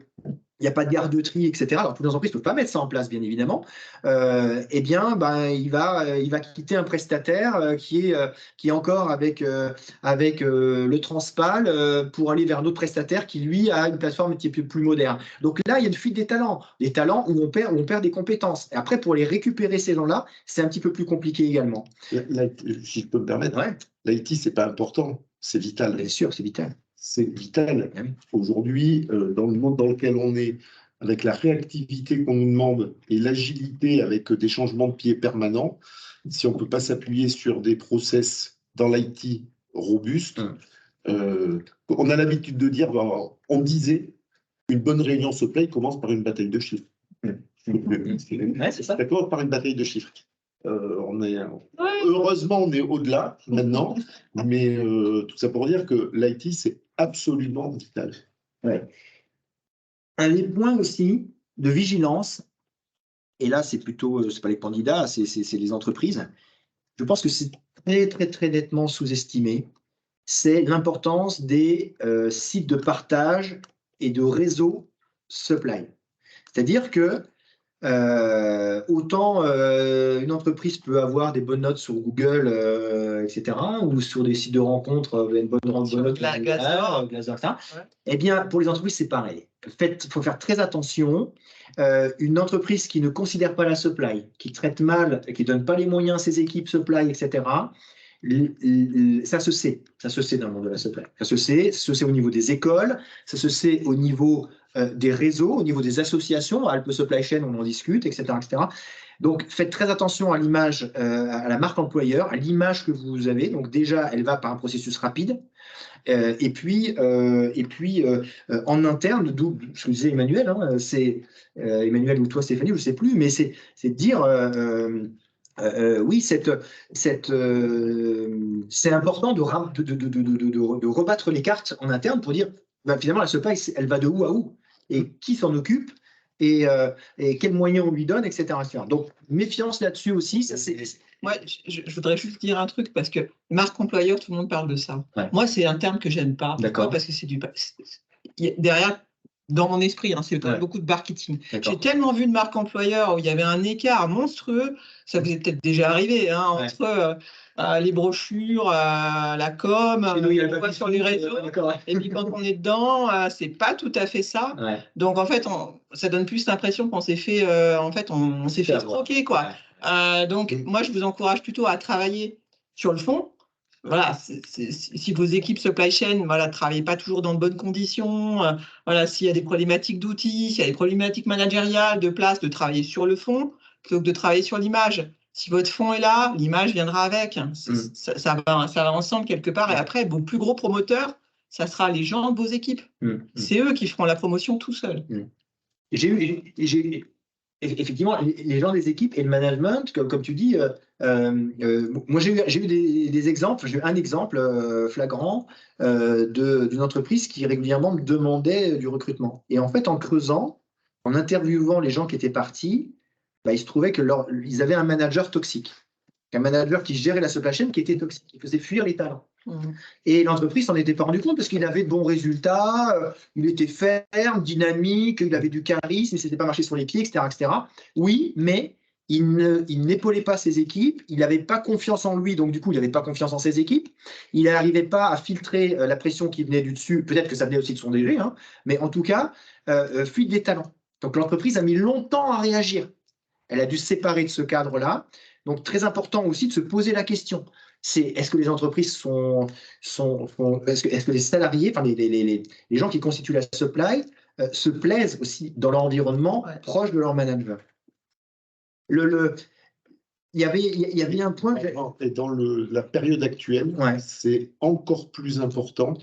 garde-tri, etc. Alors, toutes les entreprises ne peuvent pas mettre ça en place, bien évidemment. Il va quitter un prestataire qui est encore avec le Transpal pour aller vers un autre prestataire qui, lui, a une plateforme qui est plus moderne. Donc là, il y a une fuite des talents où on perd des compétences. Et après, pour les récupérer, ces gens-là, c'est un petit peu plus compliqué également. Si je peux me permettre, l'IT, ce n'est pas important, c'est vital. Bien sûr, c'est vital. C'est vital. Aujourd'hui, dans le monde dans lequel on est, avec la réactivité qu'on nous demande et l'agilité avec des changements de pied permanents, si on ne peut pas s'appuyer sur des process dans l'IT robustes, on a l'habitude de dire, on disait, une bonne réunion supply commence par une bataille de chiffres. C'est ça. Ça commence par une bataille de chiffres. Heureusement, on est au-delà maintenant, mais tout ça pour dire que l'IT, c'est absolument vital. Ouais. Un des points aussi de vigilance, et là, c'est plutôt, c'est pas les candidats, c'est les entreprises. Je pense que c'est très nettement sous-estimé. C'est l'importance des sites de partage et de réseau supply. C'est-à-dire que autant une entreprise peut avoir des bonnes notes sur Google, etc., ou sur des sites de rencontres, une bonne note Glassdoor, etc. Eh bien, pour les entreprises, c'est pareil. Il faut faire très attention. Une entreprise qui ne considère pas la supply, qui traite mal, qui ne donne pas les moyens à ses équipes supply, etc., ça se sait dans le monde de la supply. Ça se sait au niveau des écoles, ça se sait au niveau des réseaux, au niveau des associations, Alpes Supply Chain, on en discute, etc., etc. Donc, faites très attention à l'image, à la marque employeur, à l'image que vous avez. Donc, déjà, elle va par un processus rapide. Et puis, en interne, d'où ce que disait Emmanuel, hein, c'est Emmanuel ou toi, Stéphanie, je ne sais plus, mais c'est de dire. Oui, c'est important de rebattre les cartes en interne pour dire, ben, finalement, la supply, elle va de où à où et qui s'en occupe et quels moyens on lui donne, etc. etc. Donc, méfiance là-dessus aussi. Ça, Moi, je voudrais juste dire un truc, parce que marque employeur, tout le monde parle de ça. Ouais. Moi, c'est un terme que j'aime pas. Pourquoi ? Parce que derrière, dans mon esprit, hein, c'est quand même beaucoup de marketing. J'ai tellement vu de marques employeurs où il y avait un écart monstrueux, ça vous est peut-être déjà arrivé, hein, entre les brochures, la com, on voit sur les réseaux, et puis quand on est dedans, c'est pas tout à fait ça. Ouais. Donc en fait, ça donne plus l'impression qu'on s'est fait, on s'est fait escroquer, quoi. Donc moi, je vous encourage plutôt à travailler sur le fond. Voilà, si vos équipes supply chain, voilà, travaillent pas toujours dans de bonnes conditions, voilà, s'il y a des problématiques d'outils, s'il y a des problématiques managériales, de place, de travailler sur le fond plutôt que de travailler sur l'image. Si votre fond est là, l'image viendra avec. Ça va ensemble quelque part. Et après, vos plus gros promoteurs, ça sera les gens de vos équipes. C'est eux qui feront la promotion tout seuls. Effectivement, les gens des équipes et le management, comme tu dis, moi j'ai eu des exemples, j'ai eu un exemple flagrant d'une entreprise qui régulièrement me demandait du recrutement. Et en fait, en creusant, en interviewant les gens qui étaient partis, bah, il se trouvait qu'ils avaient un manager toxique, un manager qui gérait la supply chain qui était toxique, qui faisait fuir les talents. Et l'entreprise s'en était pas rendu compte parce qu'il avait de bons résultats, il était ferme, dynamique, il avait du charisme, il ne s'était pas marché sur les pieds, etc., etc. Oui, mais il n'épaulait pas ses équipes, il n'avait pas confiance en lui, donc du coup, il n'avait pas confiance en ses équipes, il n'arrivait pas à filtrer la pression qui venait du dessus, peut-être que ça venait aussi de son DG, hein, mais en tout cas, fuite des talents. Donc l'entreprise a mis longtemps à réagir. Elle a dû se séparer de ce cadre-là. Donc, très important aussi de se poser la question. Est-ce que les entreprises est-ce que les salariés, enfin les gens qui constituent la supply, se plaisent aussi dans leur environnement proche de leur manager. Il y avait un point. Et dans la période actuelle, c'est encore plus important.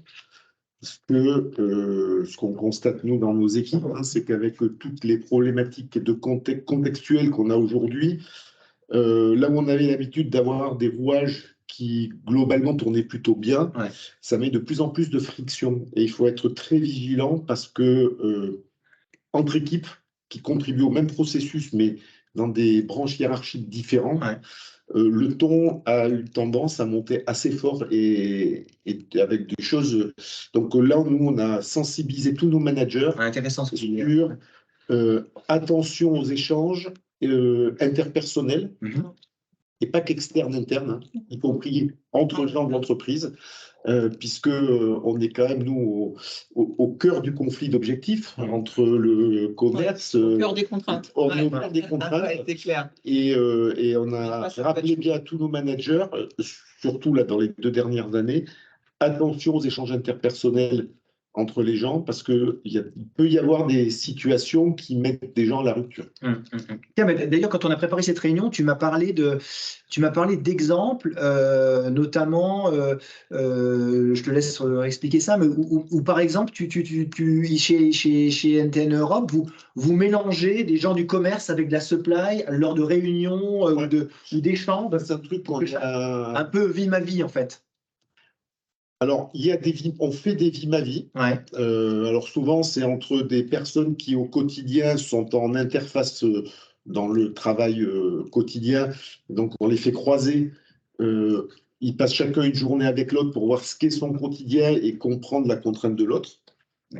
Parce que ce qu'on constate, nous, dans nos équipes, hein, c'est qu'avec toutes les problématiques de contextuelles qu'on a aujourd'hui, là où on avait l'habitude d'avoir des rouages qui, globalement, tournaient plutôt bien, ça met de plus en plus de friction. Et il faut être très vigilant parce que entre équipes qui contribuent au même processus, mais dans des branches hiérarchiques différentes, le ton a eu tendance à monter assez fort et avec des choses. Donc là, nous, on a sensibilisé tous nos managers sur attention aux échanges interpersonnels et pas qu'externes, internes, hein, y compris entre gens de l'entreprise, puisque on est quand même, nous, au cœur du conflit d'objectifs entre le commerce. Au cœur des contraintes. Au cœur des contraintes. C'est clair. Et on a rappelé bien à tous nos managers, surtout là dans les 2 dernières années, attention aux échanges interpersonnels entre les gens, parce qu'il peut y avoir des situations qui mettent des gens à la rupture. D'ailleurs, quand on a préparé cette réunion, tu m'as parlé d'exemples, notamment, je te laisse expliquer ça, mais où par exemple, chez NTN Europe, vous mélangez des gens du commerce avec de la supply lors de réunions ou d'échanges. C'est un truc qu'on a un peu vie ma vie en fait. Alors, on fait des vies ma vie. Alors souvent, c'est entre des personnes qui au quotidien sont en interface dans le travail quotidien. Donc, on les fait croiser. Ils passent chacun une journée avec l'autre pour voir ce qu'est son quotidien et comprendre la contrainte de l'autre.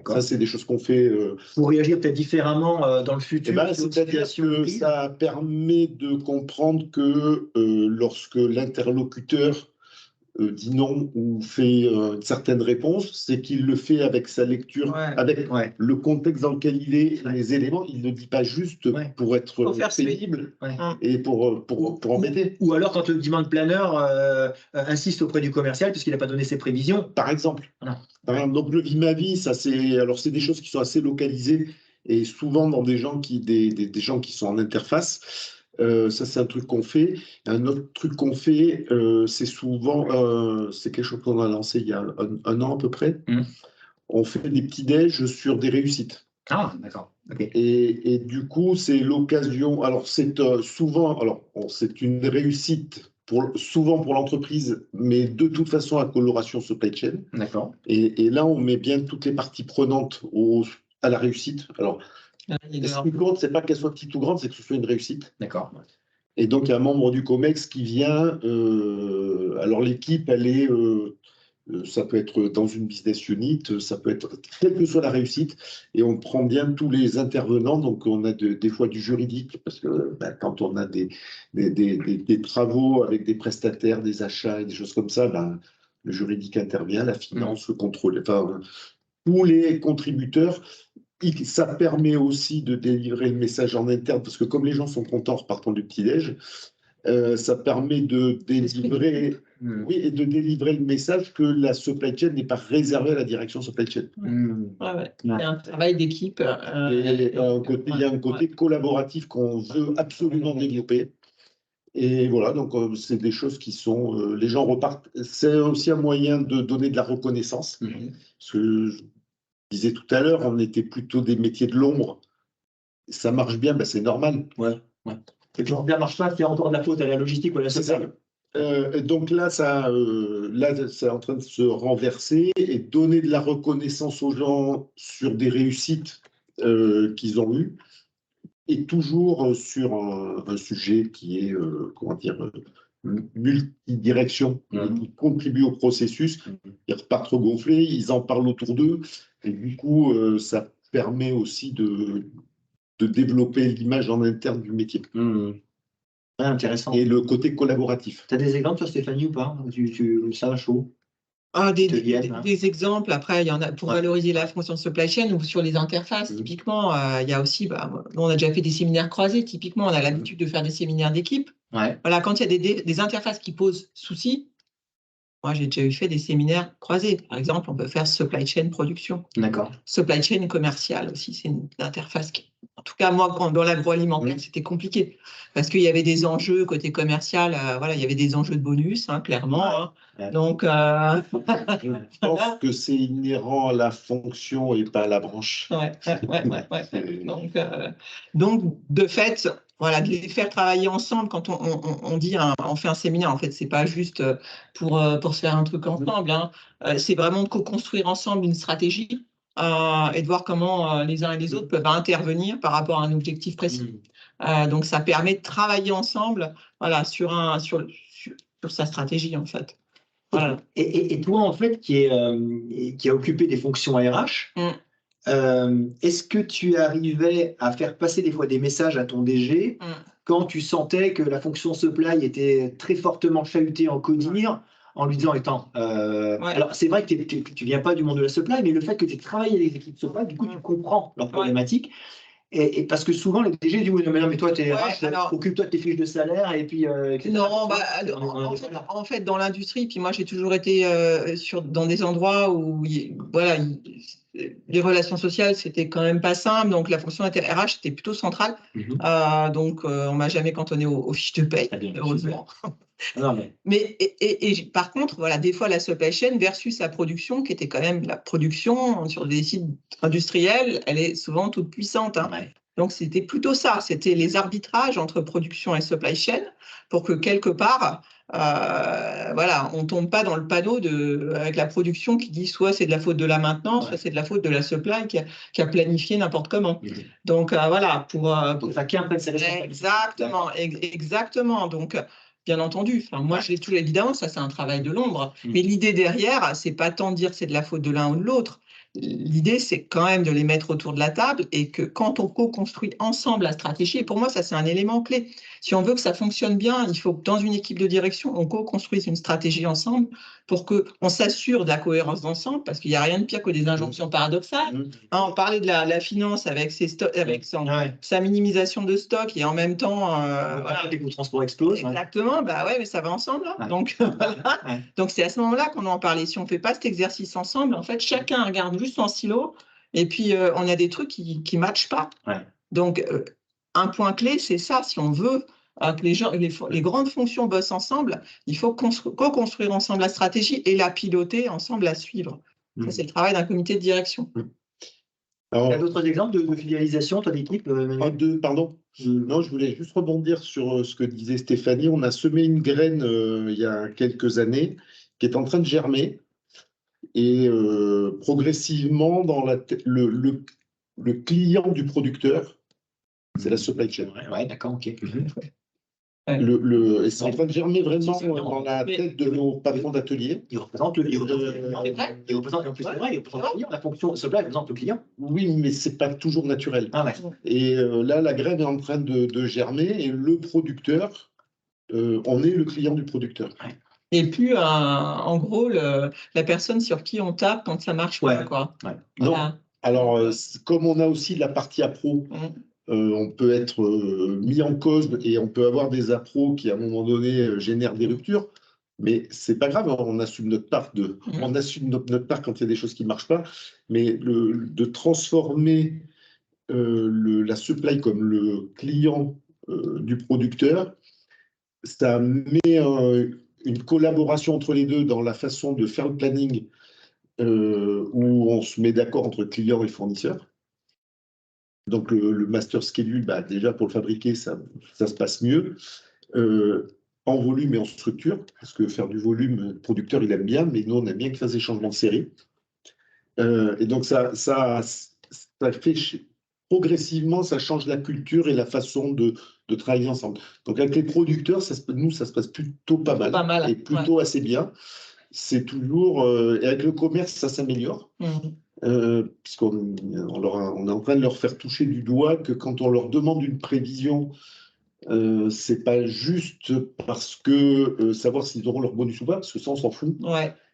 Ça, c'est des choses qu'on fait. Pour réagir peut-être différemment dans le futur. C'est-à-dire que ça permet de comprendre que lorsque l'interlocuteur dit non ou fait une certaine réponse, c'est qu'il le fait avec sa lecture, avec le contexte dans lequel il est, les éléments. Il ne le dit pas juste pour être pénible et pour embêter. Ou alors quand le demand planner insiste auprès du commercial puisqu'il n'a pas donné ses prévisions. Par exemple. Donc le vie ma vie, ça c'est des choses qui sont assez localisées et souvent dans des gens des gens qui sont en interface. Ça, c'est un truc qu'on fait. Un autre truc qu'on fait, c'est souvent, c'est quelque chose qu'on a lancé il y a un an à peu près. On fait des petits déj sur des réussites. Ah, d'accord. Okay. Et du coup, c'est l'occasion. Alors, c'est souvent, c'est une réussite souvent pour l'entreprise, mais de toute façon à coloration supply chain. D'accord. Et là, on met bien toutes les parties prenantes à la réussite. Alors, ce qui compte, c'est pas qu'elle soit petite ou grande, c'est que ce soit une réussite. D'accord. Et donc, il y a un membre du COMEX qui vient. Alors, l'équipe, elle est. Ça peut être dans une business unit, ça peut être quelle que soit la réussite. Et on prend bien tous les intervenants. Donc, on a des fois du juridique, parce que quand on a des travaux avec des prestataires, des achats et des choses comme ça, le juridique intervient, la finance, le contrôle. Enfin, tous les contributeurs. Ça permet aussi de délivrer le message en interne, parce que comme les gens sont contents en repartant du petit-déj, ça permet de délivrer, et de délivrer le message que la supply chain n'est pas réservée à la direction supply chain. Il y a un travail d'équipe. Il y a un côté collaboratif qu'on veut absolument développer. Et voilà, donc c'est des choses qui sont... les gens repartent. C'est aussi un moyen de donner de la reconnaissance. Parce que je disais tout à l'heure, on était plutôt des métiers de l'ombre. Ça marche bien, c'est normal. Et puis, ça ne marche pas, c'est encore de la faute à la logistique ou à la supply. Donc là, c'est en train de se renverser et donner de la reconnaissance aux gens sur des réussites qu'ils ont eues, et toujours sur un sujet qui est, multidirection, qui contribue au processus. Ils repartent regonflés, ils en parlent autour d'eux, et du coup, ça permet aussi de développer l'image en interne du métier. Intéressant. Et le côté collaboratif. Tu as des exemples, toi, Stéphanie, ou pas? Ça va chaud. Des exemples, après, il y en a pour valoriser la fonction de supply chain ou sur les interfaces. Typiquement, il y a aussi, on a déjà fait des séminaires croisés. Typiquement, on a l'habitude de faire des séminaires d'équipe. Voilà, quand il y a des interfaces qui posent souci, moi, j'ai déjà fait des séminaires croisés. Par exemple, on peut faire supply chain production. D'accord. Supply chain commercial aussi, c'est une interface qui... En tout cas, moi, dans l'agroalimentaire, c'était compliqué parce qu'il y avait des enjeux côté commercial. Il y avait des enjeux de bonus, clairement. Donc, je pense que c'est inhérent à la fonction et pas à la branche. Donc, de fait, de les faire travailler ensemble. Quand on dit, on fait un séminaire, en fait, c'est pas juste pour se faire un truc ensemble. C'est vraiment de co-construire ensemble une stratégie. Et de voir comment les uns et les autres peuvent intervenir par rapport à un objectif précis. Donc, ça permet de travailler ensemble sur sa stratégie, en fait. Voilà. Et toi, en fait, qui a occupé des fonctions RH, est-ce que tu arrivais à faire passer des fois des messages à ton DG quand tu sentais que la fonction supply était très fortement chahutée en codir, en lui disant, alors c'est vrai que tu viens pas du monde de la supply, mais le fait que tu aies travaillé avec les équipes supply, du coup, tu comprends leurs problématiques. Et parce que souvent, les DG disent, oui, non, mais toi, tu es RH, occupe-toi de tes fiches de salaire, et puis... non, en fait, dans l'industrie, puis moi, j'ai toujours été dans des endroits où, les relations sociales, c'était quand même pas simple, donc la fonction RH était plutôt centrale. Donc, on m'a jamais cantonné aux fiches de paye, heureusement. Mais par contre, des fois, la supply chain versus la production, qui était quand même la production sur des sites industriels, elle est souvent toute puissante. Donc, c'était plutôt ça. C'était les arbitrages entre production et supply chain pour que, quelque part, voilà, on ne tombe pas dans le panneau avec la production qui dit soit c'est de la faute de la maintenance, soit c'est de la faute de la supply qui a planifié n'importe comment. Donc voilà, pour chacun prenne ses responsabilités. exactement. Donc bien entendu, moi je l'ai toujours évidemment, ça c'est un travail de l'ombre. Mais l'idée derrière, c'est pas tant de dire que c'est de la faute de l'un ou de l'autre. L'idée, c'est quand même de les mettre autour de la table et que quand on co-construit ensemble la stratégie, et pour moi, ça, c'est un élément clé. Si on veut que ça fonctionne bien, il faut que dans une équipe de direction, on co-construise une stratégie ensemble pour qu'on s'assure de la cohérence d'ensemble, parce qu'il n'y a rien de pire que des injonctions paradoxales. On parlait de la finance avec sa minimisation de stock et en même temps… les coûts de transport explosent. Exactement, bah ouais, mais ça va ensemble. Donc, voilà. Donc, c'est à ce moment-là qu'on en parlait. Si on ne fait pas cet exercice ensemble, en fait, chacun regarde juste en silo et puis on a des trucs qui ne matchent pas. Donc, un point clé, c'est ça. Si on veut que les grandes fonctions bossent ensemble, il faut co-construire ensemble la stratégie et la piloter ensemble, la suivre. Ça, c'est le travail d'un comité de direction. Alors, il y a d'autres exemples de fidélisation, toi, d'équipe pardon. Non, je voulais juste rebondir sur ce que disait Stéphanie. On a semé une graine il y a quelques années qui est en train de germer. Et progressivement, dans le client du producteur, c'est la supply chain. Ouais, d'accord, ok. Et c'est en train de germer vraiment dans la tête de nos patrons d'atelier. Il représente la fonction supply représente le client. Oui, mais c'est pas toujours naturel. Et là, la graine est en train de germer et le producteur, on est le client du producteur. Et puis, en gros, la personne sur qui on tape quand ça marche pas, quoi. Voilà. Alors, comme on a aussi la partie appro, on peut être mis en cause et on peut avoir des appros qui, à un moment donné, génèrent des ruptures. Mais c'est pas grave, on assume notre part on assume notre part quand il y a des choses qui ne marchent pas. Mais de transformer la supply comme le client du producteur, ça met une collaboration entre les deux dans la façon de faire le planning où on se met d'accord entre client et fournisseur. Donc le master schedule, déjà pour le fabriquer, ça se passe mieux. En volume et en structure, parce que faire du volume, le producteur, il aime bien, mais nous, on aime bien qu'il fasse des changements de série. Et donc, ça fait progressivement, ça change la culture et la façon de travailler ensemble. Donc, avec les producteurs, ça se passe plutôt pas mal et plutôt assez bien. C'est toujours… et avec le commerce, ça s'améliore. Puisqu'on est en train de leur faire toucher du doigt que quand on leur demande une prévision, c'est pas juste parce que savoir s'ils auront leur bonus ou pas, parce que ça, on s'en fout.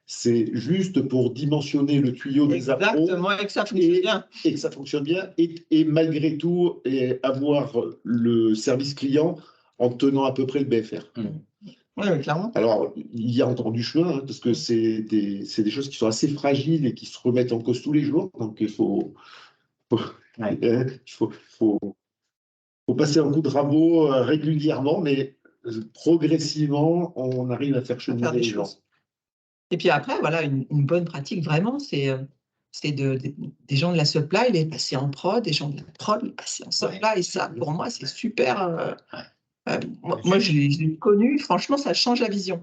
C'est juste pour dimensionner le tuyau des appros. Exactement, et que ça fonctionne bien. Et que ça fonctionne bien. Et malgré tout, avoir le service client en tenant à peu près le BFR. Oui, clairement. Alors, il y a encore du chemin, parce que c'est des choses qui sont assez fragiles et qui se remettent en cause tous les jours. Donc, il faut passer un coup de rabot régulièrement, mais progressivement, on arrive à faire cheminer les gens. Et puis après, voilà, une bonne pratique, vraiment, c'est des gens de la supply, les passer en prod, des gens de la prod, les passer en supply. Et ça, pour moi, c'est super. Moi, je l'ai connu. Franchement, ça change la vision.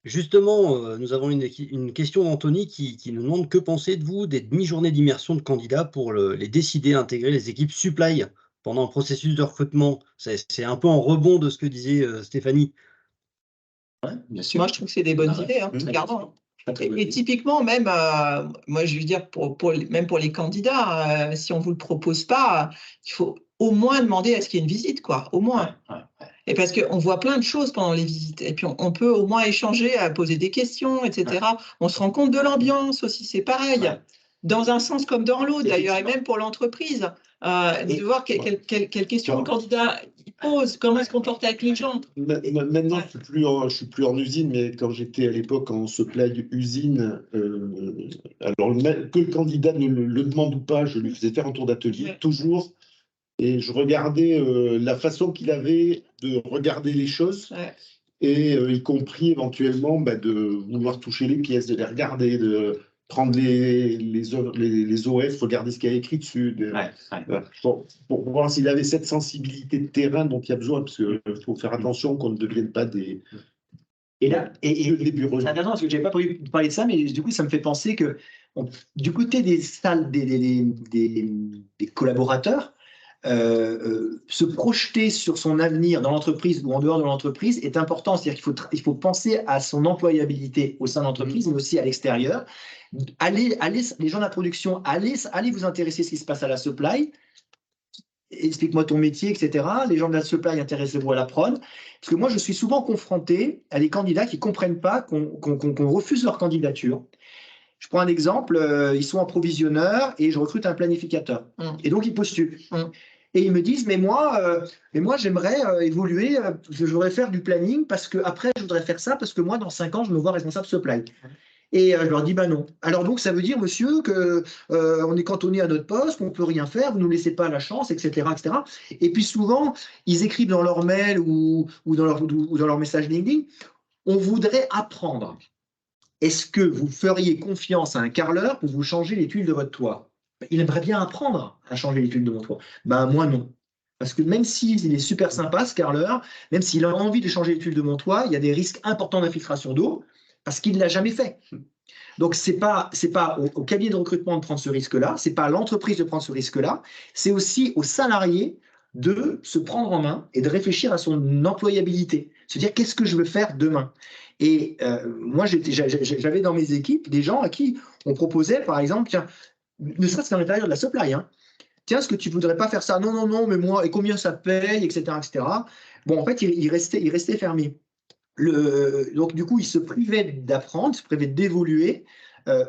Justement, nous avons une question d'Anthony qui nous demande: que pensez-vous des demi-journées d'immersion de candidats pour les décider à intégrer les équipes supply pendant un processus de recrutement? C'est un peu en rebond de ce que disait Stéphanie. Bien sûr. Moi, je trouve que c'est des bonnes idées, regardons. Et typiquement, même, moi, je veux dire, même pour les candidats, si on ne vous le propose pas, il faut au moins demander à ce qu'il y ait une visite, quoi, au moins. Et parce qu'on voit plein de choses pendant les visites. Et puis, on peut au moins échanger, poser des questions, etc. On se rend compte de l'ambiance aussi, c'est pareil. Dans un sens comme dans l'autre, d'ailleurs, et même pour l'entreprise. De voir quelles questions le candidat pose, comment se comporter avec les gens. Maintenant, je suis plus en usine, mais quand j'étais à l'époque en supply usine, alors que le candidat ne le demande ou pas, je lui faisais faire un tour d'atelier, toujours, et je regardais la façon qu'il avait de regarder les choses, et y compris éventuellement de vouloir toucher les pièces, de les regarder, de prendre les OF, regarder ce qu'il y a écrit dessus, pour voir s'il avait cette sensibilité de terrain dont il y a besoin, parce qu'il faut faire attention qu'on ne devienne pas des Et là, Les bureaux. c'est intéressant parce que je n'avais pas prévu de parler de ça, mais du coup, ça me fait penser que du côté des salles, des collaborateurs, se projeter sur son avenir dans l'entreprise ou en dehors de l'entreprise est important. C'est-à-dire qu'il faut penser à son employabilité au sein de l'entreprise, mais aussi à l'extérieur. Les gens de la production, allez vous intéresser à ce qui se passe à la supply. Explique-moi ton métier, etc. Les gens de la supply, intéressez-vous à la prod. Parce que moi, je suis souvent confronté à des candidats qui ne comprennent pas qu'on refuse leur candidature. Je prends un exemple, ils sont approvisionneurs et je recrute un planificateur. Et donc, ils postulent. Et ils me disent, mais moi j'aimerais évoluer, je voudrais faire du planning parce que après je voudrais faire ça parce que moi, dans 5 ans, je me vois responsable supply. Et je leur dis, bah non. Alors donc, ça veut dire, monsieur, que on est cantonné à notre poste, qu'on ne peut rien faire, vous ne nous laissez pas la chance, etc., etc. Et puis souvent, ils écrivent dans leur mail ou dans leur message LinkedIn, on voudrait apprendre. Est-ce que vous feriez confiance à un carreleur pour vous changer les tuiles de votre toit? Il aimerait bien apprendre à changer les tuiles de mon toit. Ben moi, non. Parce que même s'il est super sympa, ce carreleur, même s'il a envie de changer les tuiles de mon toit, il y a des risques importants d'infiltration d'eau parce qu'il ne l'a jamais fait. Donc, ce n'est pas au cabinet de recrutement de prendre ce risque-là, ce n'est pas à l'entreprise de prendre ce risque-là, c'est aussi aux salariés de se prendre en main et de réfléchir à son employabilité. Se dire, qu'est-ce que je veux faire demain? Et moi, j'avais dans mes équipes des gens à qui on proposait, par exemple, tiens, ne serait-ce qu'à l'intérieur de la supply, hein, tiens, est-ce que tu ne voudrais pas faire ça? Non, non, non, mais moi, et combien ça paye, etc., etc. Bon, en fait, il restait fermé. Donc, du coup, il se privait d'apprendre, il se privait d'évoluer,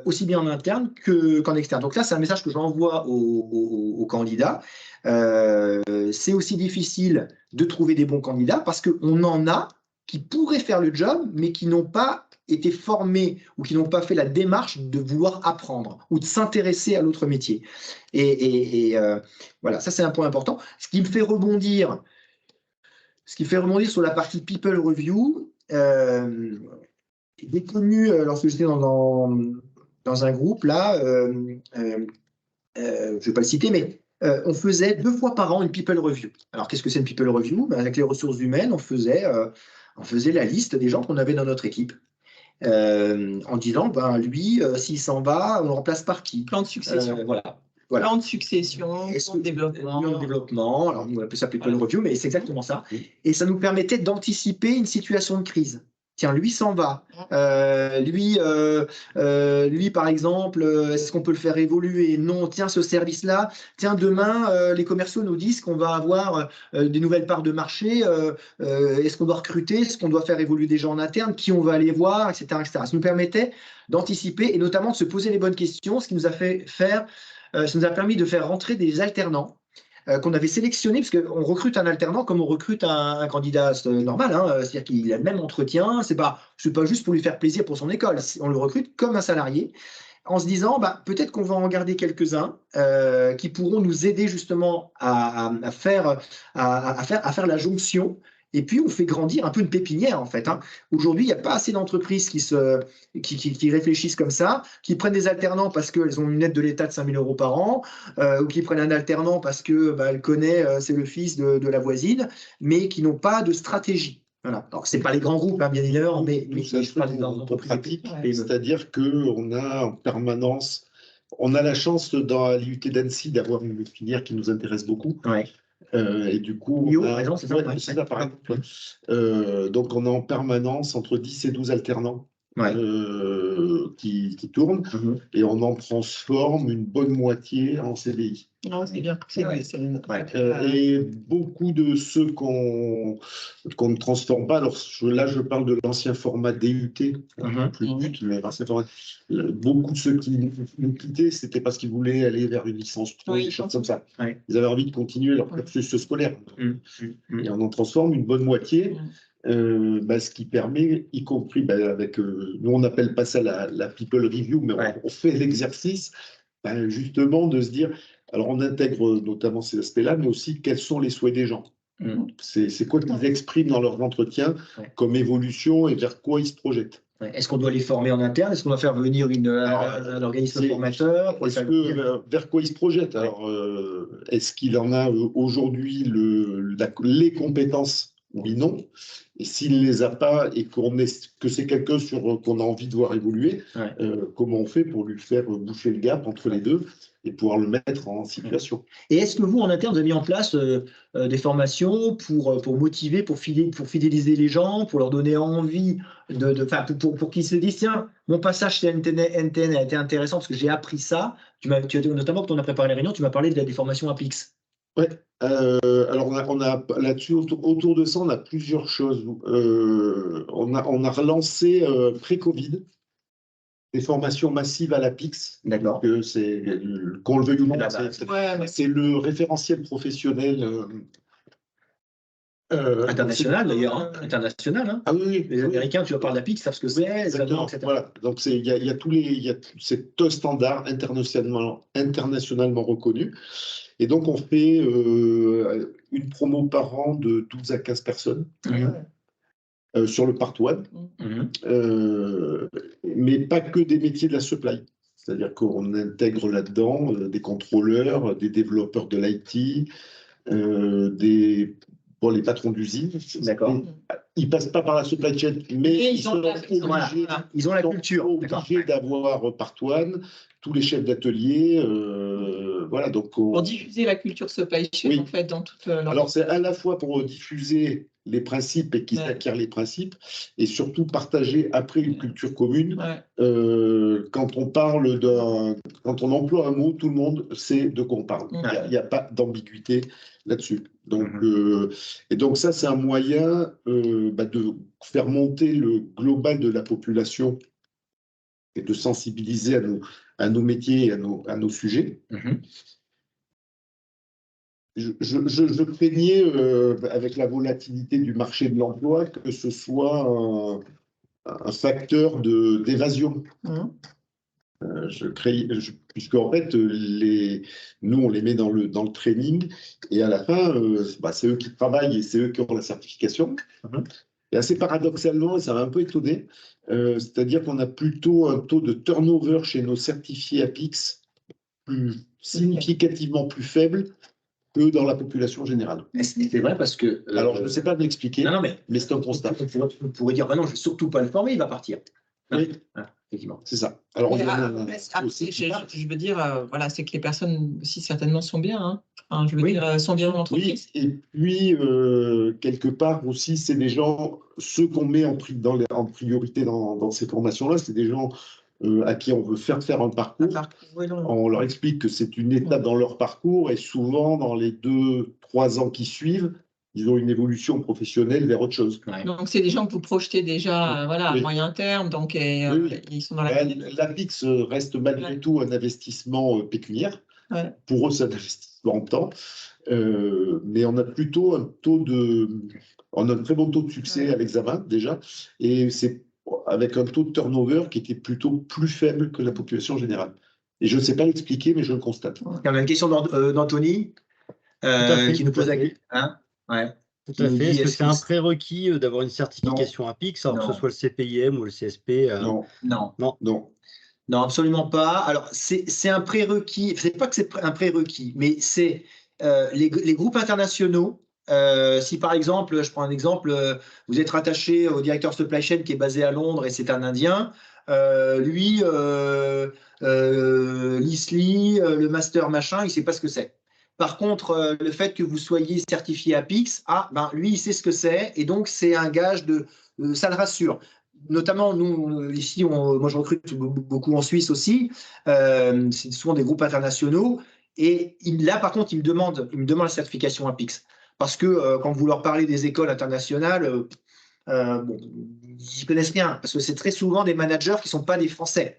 aussi bien en interne qu'en externe. Donc là, c'est un message que j'envoie aux candidats. C'est aussi difficile de trouver des bons candidats parce qu'on en a qui pourraient faire le job, mais qui n'ont pas été formés ou qui n'ont pas fait la démarche de vouloir apprendre ou de s'intéresser à l'autre métier. Et voilà, ça c'est un point important. Ce qui me fait rebondir sur la partie People Review, j'ai connu, lorsque j'étais dans un groupe, là, je ne vais pas le citer, mais on faisait 2 fois par an une People Review. Alors, qu'est-ce que c'est une People Review? Avec les ressources humaines, on faisait la liste des gens qu'on avait dans notre équipe. En disant, lui, s'il s'en va, on le remplace par qui? Plan de succession. Voilà. Plan de succession, plan de développement. Alors, on appelle ça People Review, mais c'est exactement ça. Et ça nous permettait d'anticiper une situation de crise. Tiens, lui s'en va. Lui, par exemple, est-ce qu'on peut le faire évoluer? Non, tiens, ce service-là. Tiens, demain, les commerciaux nous disent qu'on va avoir des nouvelles parts de marché. Est-ce qu'on doit recruter? Est-ce qu'on doit faire évoluer des gens en interne? Qui on va aller voir, etc., etc. Ça nous permettait d'anticiper et notamment de se poser les bonnes questions, ce qui nous a ça nous a permis de faire rentrer des alternants qu'on avait sélectionnés, parce qu'on recrute un alternant comme on recrute un candidat normal, hein, c'est-à-dire qu'il a le même entretien, c'est pas juste pour lui faire plaisir pour son école, on le recrute comme un salarié, en se disant peut-être qu'on va en garder quelques-uns qui pourront nous aider justement à faire la jonction. Et puis, on fait grandir un peu une pépinière, en fait. Hein. Aujourd'hui, il n'y a pas assez d'entreprises qui réfléchissent comme ça, qui prennent des alternants parce qu'elles ont une aide de l'État de 5 000 € par an, ou qui prennent un alternant parce qu'elle connaît, c'est le fils de la voisine, mais qui n'ont pas de stratégie. Voilà. Alors, ce n'est pas les grands groupes, hein, bien évidemment, mais je parle des entreprises pratiques, c'est-à-dire qu'on a en permanence, on a la chance dans l'IUT d'Annecy d'avoir une filière qui nous intéresse beaucoup. Ouais. Et du coup, donc on a en permanence entre 10 et 12 alternants qui tournent et on en transforme une bonne moitié en CDI. C'est bien. Et beaucoup de ceux qu'on ne transforme pas, alors là je parle de l'ancien format DUT, plus but, mais l'ancien format, beaucoup de ceux qui nous quittaient, c'était parce qu'ils voulaient aller vers une licence pro, des choses comme ça. Ils avaient envie de continuer leur cursus scolaire. Et on en transforme une bonne moitié. Ce qui permet, y compris avec, nous on n'appelle pas ça la people review, mais on fait l'exercice justement de se dire, alors on intègre notamment ces aspects-là, mais aussi quels sont les souhaits des gens. C'est quoi qu'ils expriment dans leurs entretiens comme évolution et vers quoi ils se projettent. Est-ce qu'on doit les former en interne? Est-ce qu'on doit faire venir un organisme formateur? Vers quoi ils se projettent? Alors, est-ce qu'il en a aujourd'hui les compétences oui, non. Et s'il ne les a pas et que c'est quelqu'un qu'on a envie de voir évoluer, comment on fait pour lui faire boucher le gap entre les deux et pouvoir le mettre en situation. Et est-ce que vous, en interne, vous avez mis en place des formations pour motiver, pour fidéliser les gens, pour leur donner envie, pour qu'ils se disent, tiens, mon passage chez NTN a été intéressant parce que j'ai appris ça. Notamment quand on a préparé les réunions, tu m'as parlé des formations Apix. Ouais. Alors on a là-dessus autour de ça, on a plusieurs choses. On a relancé pré-Covid des formations massives à l'Apix. D'accord. C'est qu'on le veuille ou non, c'est le référentiel professionnel international d'ailleurs, international. Hein. Ah oui, les Américains, tu leur parles d'Apix, savent ce que c'est, etc. Voilà. Donc il y a c'est un standard internationalement reconnu. Et donc, on fait une promo par an de 12 à 15 personnes sur le Part 1, mais pas que des métiers de la supply. C'est-à-dire qu'on intègre là-dedans des contrôleurs, des développeurs de l'IT, les patrons d'usine. D'accord. Ils ne passent pas par la supply chain, mais ils ont la culture. Obligés d'avoir Part 1, tous les chefs d'atelier. Voilà, donc pour diffuser la culture supply chain, en fait, dans toute leur... Alors, c'est à la fois pour diffuser les principes et qu'ils acquièrent les principes, et surtout partager après une culture commune. Quand on emploie un mot, tout le monde sait de quoi on parle. Il n'y a pas d'ambiguïté là-dessus. Donc, et donc ça, c'est un moyen de faire monter le global de la population et de sensibiliser à nos métiers et à nos sujets. Je craignais, avec la volatilité du marché de l'emploi, que ce soit un facteur d'évasion. Puisqu'en fait, nous, on les met dans le training, et à la fin, c'est eux qui travaillent et c'est eux qui ont la certification. Et assez paradoxalement, et ça m'a un peu étonné, c'est-à-dire qu'on a plutôt un taux de turnover chez nos certifiés Apix significativement plus faible que dans la population générale. C'est vrai parce que... alors, je ne sais pas m'expliquer, mais c'est un constat. On pourrait dire, non, je ne vais surtout pas le former, il va partir. Oui, effectivement. C'est ça. Alors, je veux dire, voilà, c'est que les personnes aussi certainement sont bien. Hein. Je veux dire, sont bien dans l'entreprise. Oui, et puis, quelque part aussi, c'est des gens, ceux qu'on met en priorité dans ces formations-là, c'est des gens à qui on veut faire un parcours. On leur explique que c'est une étape dans leur parcours et souvent, dans les 2-3 ans qui suivent, ils ont une évolution professionnelle vers autre chose. Donc, c'est des gens que vous projetez déjà à moyen terme, donc ils sont dans la... L'Apix reste malgré tout un investissement pécuniaire. Pour eux, c'est un investissement en temps. Mais on a plutôt on a un très bon taux de succès à l'examen déjà, et c'est avec un taux de turnover qui était plutôt plus faible que la population générale. Et je ne sais pas l'expliquer, mais je le constate. Il y a une question d'Anthony qui nous pose la question. Tout à fait. Est-ce que c'est un prérequis d'avoir une certification Apix, alors que ce soit le CPIM ou le CSP? Non, absolument pas. Alors, c'est un prérequis. C'est pas que c'est un prérequis, mais c'est les groupes internationaux. Si par exemple, je prends un exemple, vous êtes rattaché au directeur supply chain qui est basé à Londres et c'est un Indien, lui, l'ISLI, le master machin, il ne sait pas ce que c'est. Par contre, le fait que vous soyez certifié Apix, lui, il sait ce que c'est et donc c'est un gage ça le rassure. Notamment, nous, ici, moi je recrute beaucoup en Suisse aussi, c'est souvent des groupes internationaux et là, par contre, il me demande la certification Apix. Parce que quand vous leur parlez des écoles internationales, ils connaissent rien, parce que c'est très souvent des managers qui ne sont pas des Français.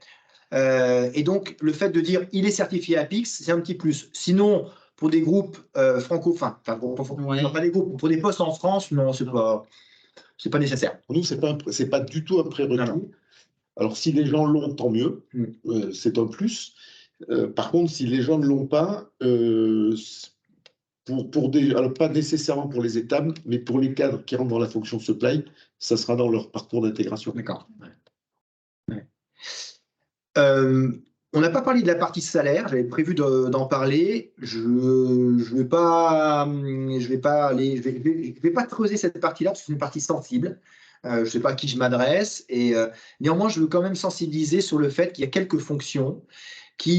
Et donc, le fait de dire il est certifié Apix, c'est un petit plus. Sinon, pour des groupes francophones, pas des groupes, pour des postes en France, non, c'est pas nécessaire. Pour nous, c'est pas du tout un prérequis. Alors, si les gens l'ont, tant mieux, c'est un plus. Par contre, si les gens ne l'ont pas, alors pas nécessairement pour les étables, mais pour les cadres qui rentrent dans la fonction supply, ça sera dans leur parcours d'intégration. D'accord. On n'a pas parlé de la partie salaire, j'avais prévu d'en parler. Je vais pas, je vais pas creuser cette partie-là parce que c'est une partie sensible. Je ne sais pas à qui je m'adresse et néanmoins, je veux quand même sensibiliser sur le fait qu'il y a quelques fonctions qui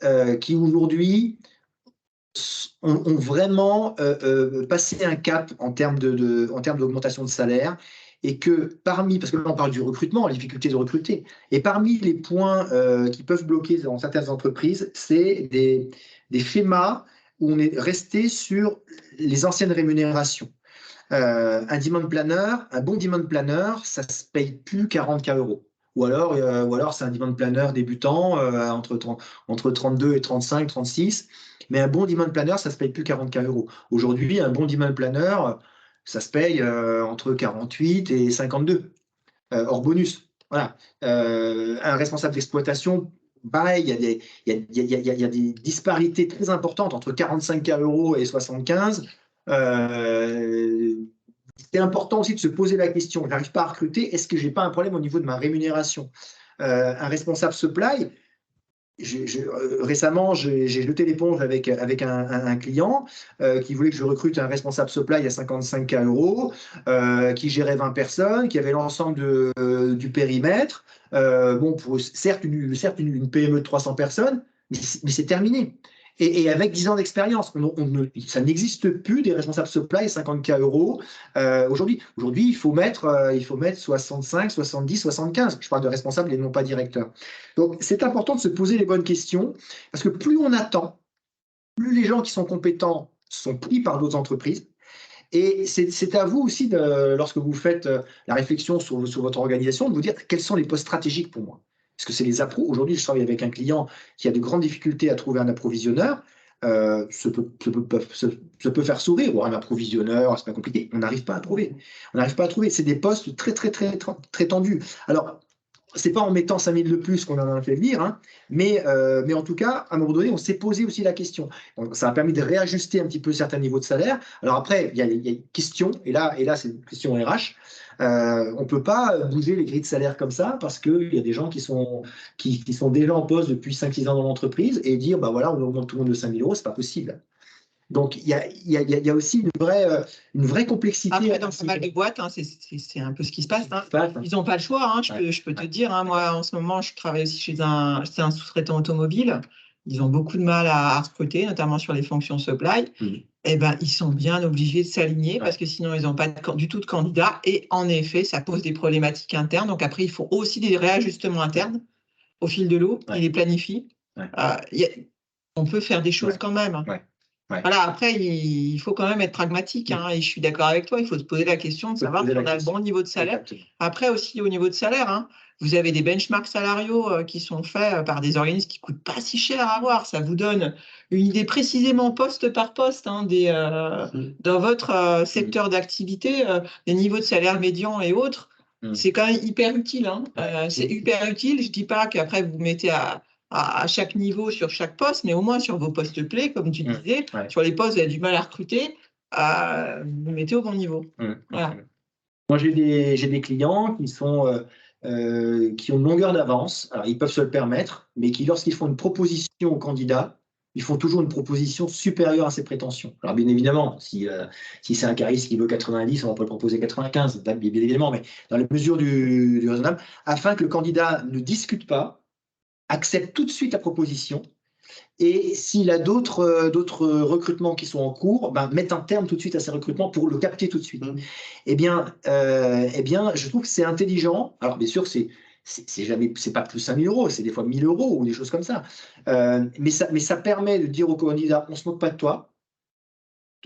aujourd'hui ont vraiment passé un cap en termes d'augmentation de salaire et que parce que là on parle du recrutement, la difficulté de recruter, et parmi les points qui peuvent bloquer dans certaines entreprises, c'est des schémas où on est resté sur les anciennes rémunérations. Un bon demand planner, ça se paye plus 40K €. Ou alors c'est un demand planner débutant entre 32 et 35, 36. Mais un bon demand planner, ça se paye plus 40K €. Aujourd'hui, un bon demand planner, ça se paye entre 48 et 52, hors bonus. Voilà. Un responsable d'exploitation, pareil, il y a des disparités très importantes entre 45K € et 75. C'est important aussi de se poser la question, je n'arrive pas à recruter, est-ce que je n'ai pas un problème au niveau de ma rémunération? Un responsable supply, récemment, j'ai jeté l'éponge avec un client qui voulait que je recrute un responsable supply à 55K €, qui gérait 20 personnes, qui avait l'ensemble du périmètre. Bon, certes, une PME de 300 personnes, mais c'est terminé. Et avec 10 ans d'expérience, ça n'existe plus des responsables supply 50K € aujourd'hui. Aujourd'hui, il faut mettre 65, 70, 75. Je parle de responsables et non pas directeurs. Donc, c'est important de se poser les bonnes questions parce que plus on attend, plus les gens qui sont compétents sont pris par d'autres entreprises. Et c'est à vous aussi, lorsque vous faites la réflexion sur votre organisation, de vous dire quels sont les postes stratégiques pour moi. Parce que c'est les appros. Aujourd'hui, je travaille avec un client qui a de grandes difficultés à trouver un approvisionneur. Ça peut faire sourire, ou un approvisionneur, c'est pas compliqué. On n'arrive pas à trouver. On n'arrive pas à trouver. C'est des postes très, très, très, très, très tendus. Alors, c'est pas en mettant 5 000 de plus qu'on en a fait venir, hein, mais en tout cas, à un moment donné, on s'est posé aussi la question. Donc, ça a permis de réajuster un petit peu certains niveaux de salaire. Alors après, il y a une question, et là c'est une question RH. On ne peut pas bouger les grilles de salaire comme ça parce qu'il y a des gens qui sont déjà en poste depuis 5-6 ans dans l'entreprise et dire, bah voilà, on augmente tout le monde de 5 000 €, c'est pas possible. Donc, il y a aussi une vraie complexité. Après, dans pas mal de boîtes, hein, c'est un peu ce qui se passe. Hein. Ils n'ont pas le choix. Hein. Je peux te dire, hein, moi, en ce moment, je travaille aussi chez un sous-traitant automobile. Ils ont beaucoup de mal à recruter, notamment sur les fonctions supply. Eh ben, ils sont bien obligés de s'aligner parce que sinon, ils n'ont pas du tout de candidats. Et en effet, ça pose des problématiques internes. Donc, après, il faut aussi des réajustements internes au fil de l'eau. Ils les planifient. On peut faire des choses quand même. Voilà, après, il faut quand même être pragmatique, hein, et je suis d'accord avec toi, il faut se poser la question de savoir si on a le bon niveau de salaire. Exactement. Après aussi, au niveau de salaire, hein, vous avez des benchmarks salariaux qui sont faits par des organismes qui ne coûtent pas si cher à avoir. Ça vous donne une idée précisément poste par poste hein, dans votre secteur d'activité, des niveaux de salaire médian et autres. C'est quand même hyper utile. Hein. C'est hyper utile. Je ne dis pas qu'après, vous mettez à chaque niveau sur chaque poste, mais au moins sur vos postes clés, comme tu disais, sur les postes où vous avez du mal à recruter, vous mettez au bon niveau. Voilà. Moi, j'ai des clients qui ont une longueur d'avance. Alors, ils peuvent se le permettre, mais qui, lorsqu'ils font une proposition au candidat, ils font toujours une proposition supérieure à ses prétentions. Alors, bien évidemment, si c'est un cariste qui veut 90, on va pas le proposer 95, bien évidemment, mais dans la mesure du raisonnable, afin que le candidat ne discute pas, accepte tout de suite la proposition et s'il a d'autres recrutements qui sont en cours, mette un terme tout de suite à ces recrutements pour le capter tout de suite. Eh bien, je trouve que c'est intelligent. Alors, bien sûr, c'est pas plus 5 000 €, c'est des fois 1 000 € ou des choses comme ça. Mais ça permet de dire au candidat, on ne se moque pas de toi,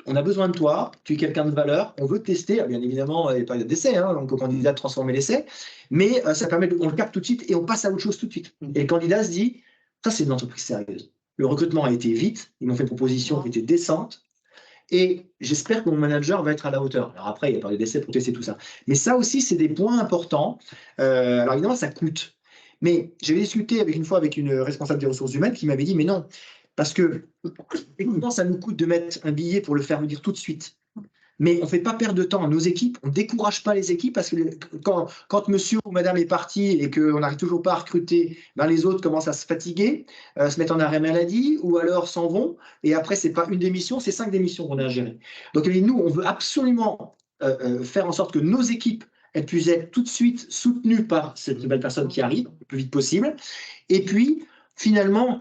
on a besoin de toi, tu es quelqu'un de valeur, on veut te tester. Alors, bien évidemment, il n'y a pas d'essai, hein, donc au candidat de transformer l'essai, mais ça permet on le capte tout de suite et on passe à autre chose tout de suite. Et le candidat se dit, ça c'est une entreprise sérieuse. Le recrutement a été vite, ils m'ont fait une proposition qui était décente, et j'espère que mon manager va être à la hauteur. Alors après, il y a pas d'essai pour tester tout ça. Mais ça aussi, c'est des points importants. Alors évidemment, ça coûte. Mais j'avais discuté une fois avec une responsable des ressources humaines qui m'avait dit, mais non, parce que ça nous coûte de mettre un billet pour le faire venir tout de suite. mais on ne fait pas perdre de temps à nos équipes, on ne décourage pas les équipes parce que quand monsieur ou madame est parti et qu'on n'arrive toujours pas à recruter, ben les autres commencent à se fatiguer, se mettre en arrêt maladie ou alors s'en vont. Et après, ce n'est pas une démission, c'est 5 démissions qu'on a à gérer. Donc nous, on veut absolument faire en sorte que nos équipes elles puissent être tout de suite soutenues par cette nouvelle personne qui arrive le plus vite possible. Et puis, finalement,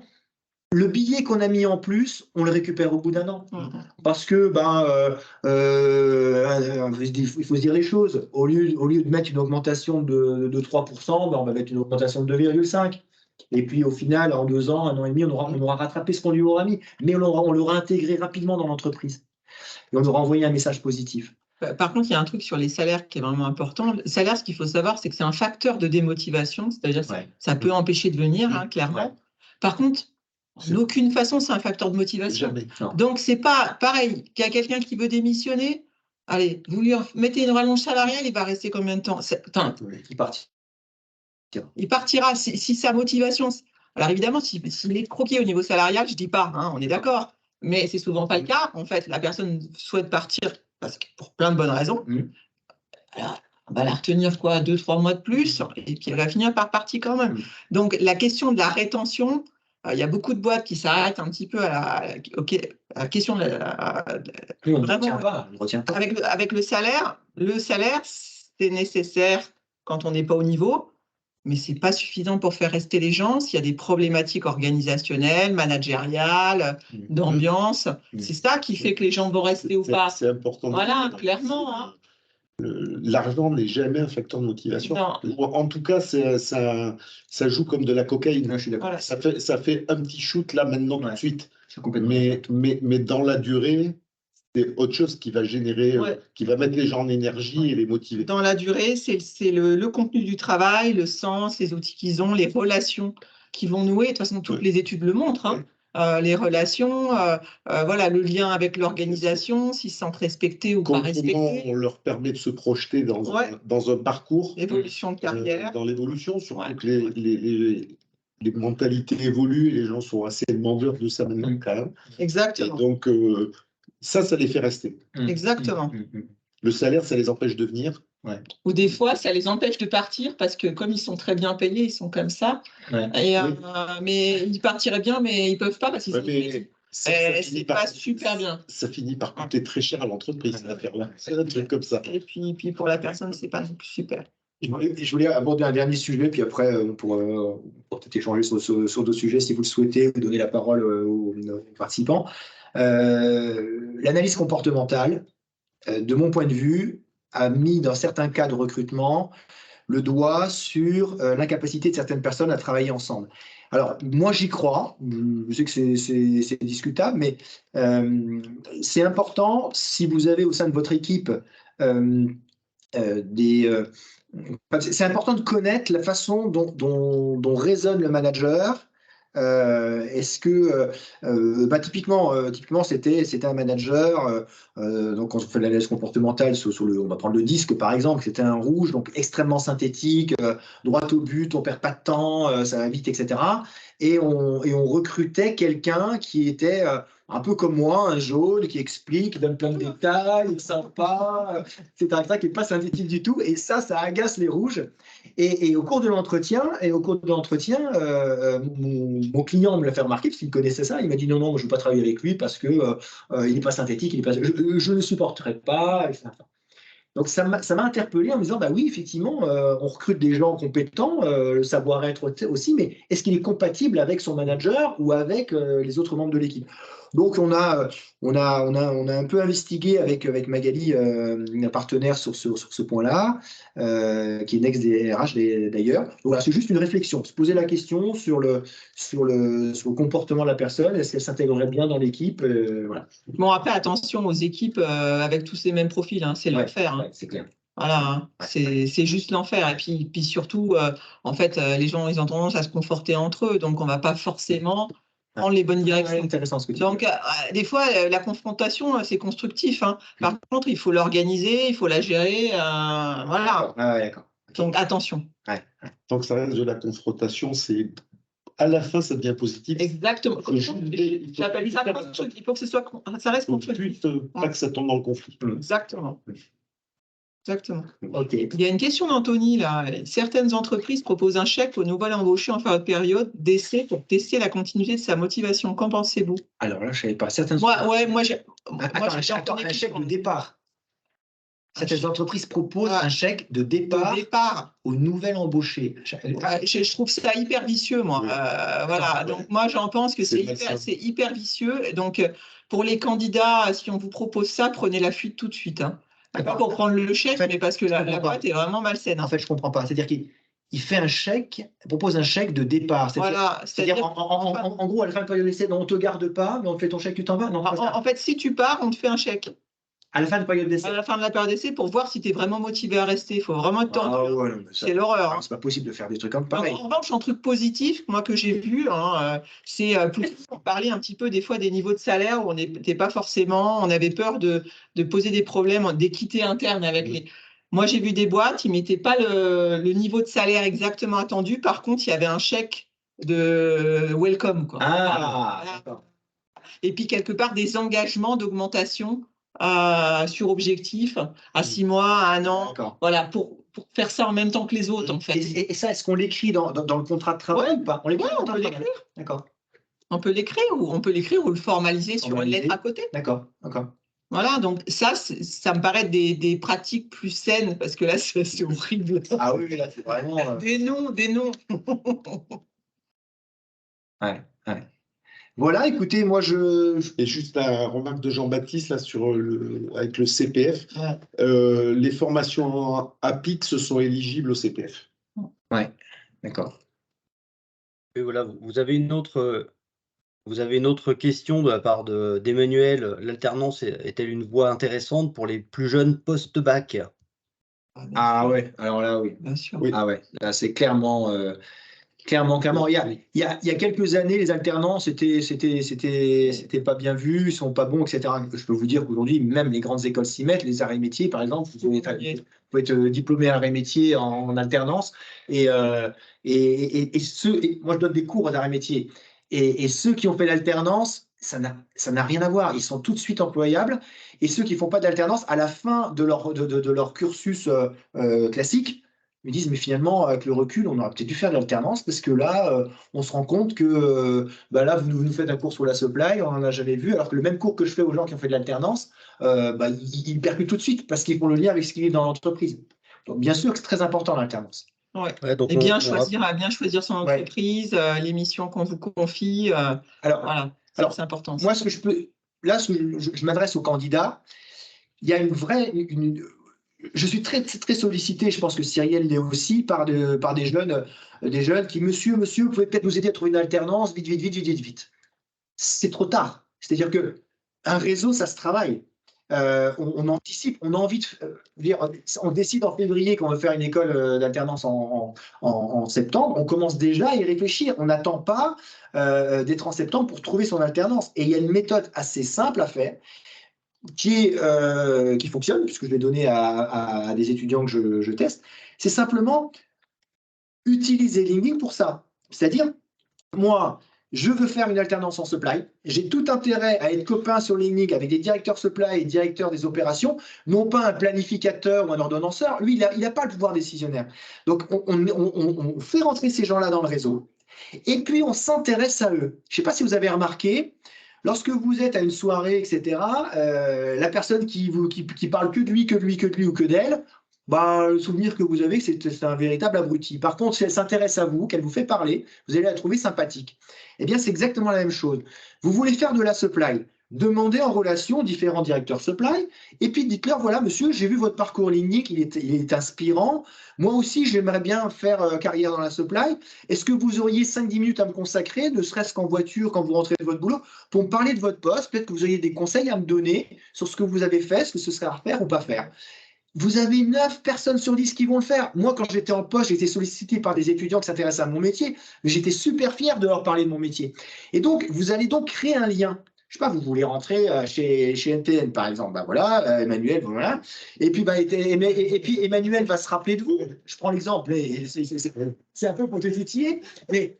le billet qu'on a mis en plus, on le récupère au bout d'un an. Parce que, il faut se dire les choses. Au lieu de mettre une augmentation de 3%, on va mettre une augmentation de 2,5%. Et puis, au final, en 2 ans, 1 an et demi, on aura rattrapé ce qu'on lui aura mis. Mais on l'aura intégré rapidement dans l'entreprise. Et on aura envoyé un message positif. Par contre, il y a un truc sur les salaires qui est vraiment important. Le salaire, ce qu'il faut savoir, c'est que c'est un facteur de démotivation, c'est-à-dire que ça peut empêcher de venir, clairement. Ouais. Par contre, d'aucune façon, c'est un facteur de motivation. Jamais. Donc, c'est pas pareil. Il y a quelqu'un qui veut démissionner, allez, vous lui mettez une rallonge salariale, il va rester combien de temps? Il partira. Il partira. Si sa motivation... Alors, évidemment, s'il est croqué au niveau salarial, je ne dis pas, on est d'accord. Mais c'est souvent pas le cas. En fait, la personne souhaite partir parce que pour plein de bonnes raisons. Alors, on va la retenir 2-3 mois de plus et puis elle va finir par partir quand même. Donc, la question de la rétention, il y a beaucoup de boîtes qui s'arrêtent un petit peu à la question de avec le salaire. Le salaire, c'est nécessaire quand on n'est pas au niveau. Mais ce n'est pas suffisant pour faire rester les gens s'il y a des problématiques organisationnelles, managériales, d'ambiance. C'est ça qui fait que les gens vont rester ou pas. C'est important. Voilà, clairement. L'argent n'est jamais un facteur de motivation. Non. En tout cas, ça joue comme de la cocaïne. Je suis d'accord. Voilà, ça fait un petit shoot là maintenant tout de suite. Mais dans la durée, c'est autre chose qui va générer, qui va mettre les gens en énergie et les motiver. Dans la durée, c'est le contenu du travail, le sens, les outils qu'ils ont, les relations qu'ils vont nouer. De toute façon, toutes les études le montrent. Les relations, le lien avec l'organisation, s'ils se sentent respectés ou pas respectés. Comment on leur permet de se projeter dans un parcours. L'évolution de carrière. Dans l'évolution, surtout que les mentalités évoluent et les gens sont assez demandeurs de ça maintenant quand même. Exactement. Et donc, ça les fait rester. Exactement. Le salaire, ça les empêche de venir. Ou des fois, ça les empêche de partir parce que comme ils sont très bien payés, ils sont comme ça. Mais ils partiraient bien, mais ils ne peuvent pas parce qu'ils sont... C'est pas super bien. Ça finit par coûter très cher à l'entreprise, cette affaire-là. C'est un truc comme ça. Et puis pour la personne, c'est pas non plus super. Je voulais aborder un dernier sujet, puis après, on pourra peut-être échanger sur d'autres sujets si vous le souhaitez, ou donner la parole aux participants. L'analyse comportementale, de mon point de vue, a mis dans certains cas de recrutement le doigt sur l'incapacité de certaines personnes à travailler ensemble. Alors, moi, j'y crois. Je sais que c'est discutable, mais c'est important, si vous avez au sein de votre équipe c'est important de connaître la façon dont raisonne le manager. Est-ce que typiquement c'était un manager donc quand on fait l'analyse comportementale on va prendre le disque par exemple, c'était un rouge donc extrêmement synthétique, droit au but, on perd pas de temps, ça va vite, etc. Et on recrutait quelqu'un qui était un peu comme moi, un jaune qui explique, qui donne plein de détails, sympa, etc., qui n'est pas synthétique du tout. Et ça agace les rouges. Et au cours de l'entretien, mon client me l'a fait remarquer, parce qu'il connaissait ça. Il m'a dit non, moi, je ne veux pas travailler avec lui parce qu'il n'est pas synthétique, je ne le supporterai pas, etc. Donc, ça m'a interpellé en me disant, oui, effectivement, on recrute des gens compétents, le savoir-être aussi, mais est-ce qu'il est compatible avec son manager ou avec les autres membres de l'équipe? Donc, on a un peu investigué avec Magali, un partenaire sur ce point-là, qui est ex-DRH d'ailleurs. Donc, voilà, c'est juste une réflexion, se poser la question sur le comportement de la personne, est-ce qu'elle s'intégrerait bien dans l'équipe, voilà. Bon, après, attention aux équipes avec tous ces mêmes profils, c'est l'enfer. C'est clair. Voilà, c'est juste l'enfer. Et puis surtout, en fait, les gens, ils ont tendance à se conforter entre eux, donc on ne va pas forcément prendre les bonnes directions. Intéressant ce que tu dis. Donc, des fois, la confrontation, c'est constructif. Par contre, il faut l'organiser, il faut la gérer. Voilà. D'accord. Donc, attention. Tant que ça reste de la confrontation, c'est à la fin, ça devient positif. Exactement. J'appelle ça, il faut que ça reste constructif. Pas que ça tombe dans le conflit. Exactement. Exactement. Ok. Il y a une question d'Anthony là. Certaines entreprises proposent un chèque au nouvel embauché en fin de période d'essai pour tester la continuité de sa motivation. Qu'en pensez-vous? Alors là, je ne savais pas. Certaines Moi, j'ai Attends, un chèque de départ. Certaines entreprises proposent Ouais. un chèque de départ au nouvel embauché. Je trouve ça hyper vicieux, moi. Oui. Voilà. Donc, moi, j'en pense que c'est hyper vicieux. Donc, pour les candidats, si on vous propose ça, prenez la fuite tout de suite. Hein. Pas pour prendre le chèque, En fait, mais parce que la boîte est vraiment malsaine. En fait, je ne comprends pas. C'est-à-dire qu'il fait un chèque, propose un chèque de départ. Voilà. C'est-à-dire, en gros, à la fin de période d'essai, on ne te garde pas, mais on te fait ton chèque, tu t'en vas. Non, en fait, si tu pars, on te fait un chèque. À la fin de période d'essai. À la fin de la période d'essai, pour voir si tu es vraiment motivé à rester. Il faut vraiment être tordu. Ah ouais, c'est l'horreur. C'est pas possible de faire des trucs comme pareil. En revanche, un truc positif, moi, que j'ai vu, c'est pour parler un petit peu des fois des niveaux de salaire où on n'était pas forcément, on avait peur de poser des problèmes d'équité interne avec les. Moi, j'ai vu des boîtes, ils ne mettaient pas le niveau de salaire exactement attendu. Par contre, il y avait un chèque de welcome, quoi. Ah, Voilà. d'accord. Et puis, quelque part, des engagements d'augmentation sur objectif à 6 mois, à 1 an. Voilà, pour faire ça en même temps que les autres, en fait. Et ça, est-ce qu'on l'écrit dans le contrat de travail ou pas? On peut l'écrire. D'accord. On peut l'écrire ou le formaliser sur une lettre à côté. D'accord. Voilà, donc ça me paraît des pratiques plus saines, parce que là, c'est horrible. Ah oui, là, c'est vraiment… Des noms. Ouais. Voilà, écoutez, moi, Et juste la remarque de Jean-Baptiste, là, avec le CPF, les formations APIX sont éligibles au CPF. Ouais, d'accord. Et voilà, vous avez une autre question de la part d'Emmanuel. L'alternance est-elle une voie intéressante pour les plus jeunes post-bac? Ah ouais, alors là, oui. Bien sûr. Ah ouais, là, c'est clairement… Clairement. Il y a quelques années, les alternants, c'était pas bien vu, ils sont pas bons, etc. Je peux vous dire qu'aujourd'hui, même les grandes écoles s'y mettent, les arts et métiers, par exemple, vous pouvez être diplômé arts et métiers en alternance. Et moi, je donne des cours aux arts et métiers. Et ceux qui ont fait l'alternance, ça n'a rien à voir. Ils sont tout de suite employables. Et ceux qui font pas d'alternance, à la fin de leur cursus classique, ils me disent, mais finalement, avec le recul, on aurait peut-être dû faire de l'alternance parce que là, on se rend compte que là, vous nous faites un cours sur la supply, on n'en a jamais vu, alors que le même cours que je fais aux gens qui ont fait de l'alternance, ils percutent tout de suite parce qu'ils font le lien avec ce qui est dans l'entreprise. Donc, bien sûr que c'est très important l'alternance. Ouais, donc et bien choisir son entreprise, les missions qu'on vous confie. Voilà, c'est important. Moi, je m'adresse aux candidats. Il y a une vraie… Je suis très, très sollicité, je pense que Cyrielle l'est aussi, par des jeunes qui, monsieur, vous pouvez peut-être nous aider à trouver une alternance, vite. C'est trop tard. C'est-à-dire qu'un réseau, ça se travaille. On anticipe, on a envie de dire, on décide en février qu'on veut faire une école d'alternance en septembre, on commence déjà à y réfléchir. On n'attend pas d'être en septembre pour trouver son alternance. Et il y a une méthode assez simple à faire, qui fonctionne, puisque je l'ai donné à des étudiants que je teste, c'est simplement utiliser LinkedIn pour ça. C'est-à-dire, moi, je veux faire une alternance en supply, j'ai tout intérêt à être copain sur LinkedIn avec des directeurs supply et directeurs des opérations, non pas un planificateur ou un ordonnanceur. Lui, il n'a pas le pouvoir décisionnaire. Donc, on fait rentrer ces gens-là dans le réseau, et puis on s'intéresse à eux. Je ne sais pas si vous avez remarqué, lorsque vous êtes à une soirée, etc., la personne qui parle que de lui ou que d'elle, le souvenir que vous avez, c'est un véritable abruti. Par contre, si elle s'intéresse à vous, qu'elle vous fait parler, vous allez la trouver sympathique. Eh bien, c'est exactement la même chose. Vous voulez faire de la supply, demandez en relation différents directeurs supply, et puis dites-leur, voilà, monsieur, j'ai vu votre parcours LinkedIn, il est inspirant. Moi aussi, j'aimerais bien faire carrière dans la supply. Est-ce que vous auriez 5-10 minutes à me consacrer, ne serait-ce qu'en voiture, quand vous rentrez de votre boulot, pour me parler de votre poste? Peut-être que vous auriez des conseils à me donner sur ce que vous avez fait, ce que ce serait à refaire ou pas faire. Vous avez 9 personnes sur 10 qui vont le faire. Moi, quand j'étais en poste, j'ai été sollicité par des étudiants qui s'intéressent à mon métier, mais j'étais super fier de leur parler de mon métier. Et donc, vous allez donc créer un lien. Je ne sais pas, vous voulez rentrer chez NTN, par exemple. Voilà, Emmanuel, voilà. Et puis, puis, Emmanuel va se rappeler de vous. Je prends l'exemple, c'est un peu pour te titiller, mais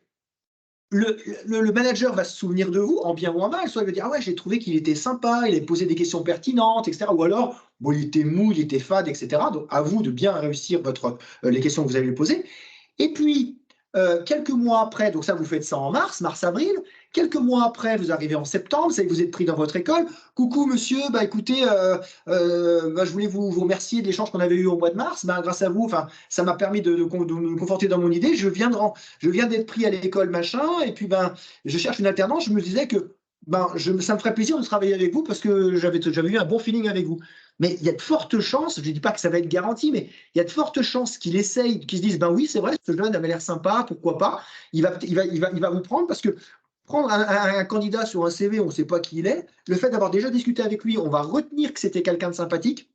le manager va se souvenir de vous, en bien ou en mal. Soit il va dire, ah ouais, j'ai trouvé qu'il était sympa, il a posé des questions pertinentes, etc. Ou alors, bon, il était mou, il était fade, etc. Donc, à vous de bien réussir les questions que vous allez lui poser. Et puis, quelques mois après, donc ça, vous faites ça en mars-avril. Quelques mois après, vous arrivez en septembre, c'est que vous êtes pris dans votre école. Coucou, monsieur, bah écoutez, je voulais vous remercier de l'échange qu'on avait eu au mois de mars. Bah, grâce à vous, ça m'a permis de me conforter dans mon idée. Je viens d'être pris à l'école, machin, et puis je cherche une alternance. Je me disais que ça me ferait plaisir de travailler avec vous parce que j'avais eu un bon feeling avec vous. Mais il y a de fortes chances, je ne dis pas que ça va être garanti, mais il y a de fortes chances qu'il essaye, qu'il se dise, ben oui, c'est vrai, ce jeune avait l'air sympa, pourquoi pas. Il va vous prendre parce que prendre un candidat sur un CV, on ne sait pas qui il est, le fait d'avoir déjà discuté avec lui, on va retenir que c'était quelqu'un de sympathique.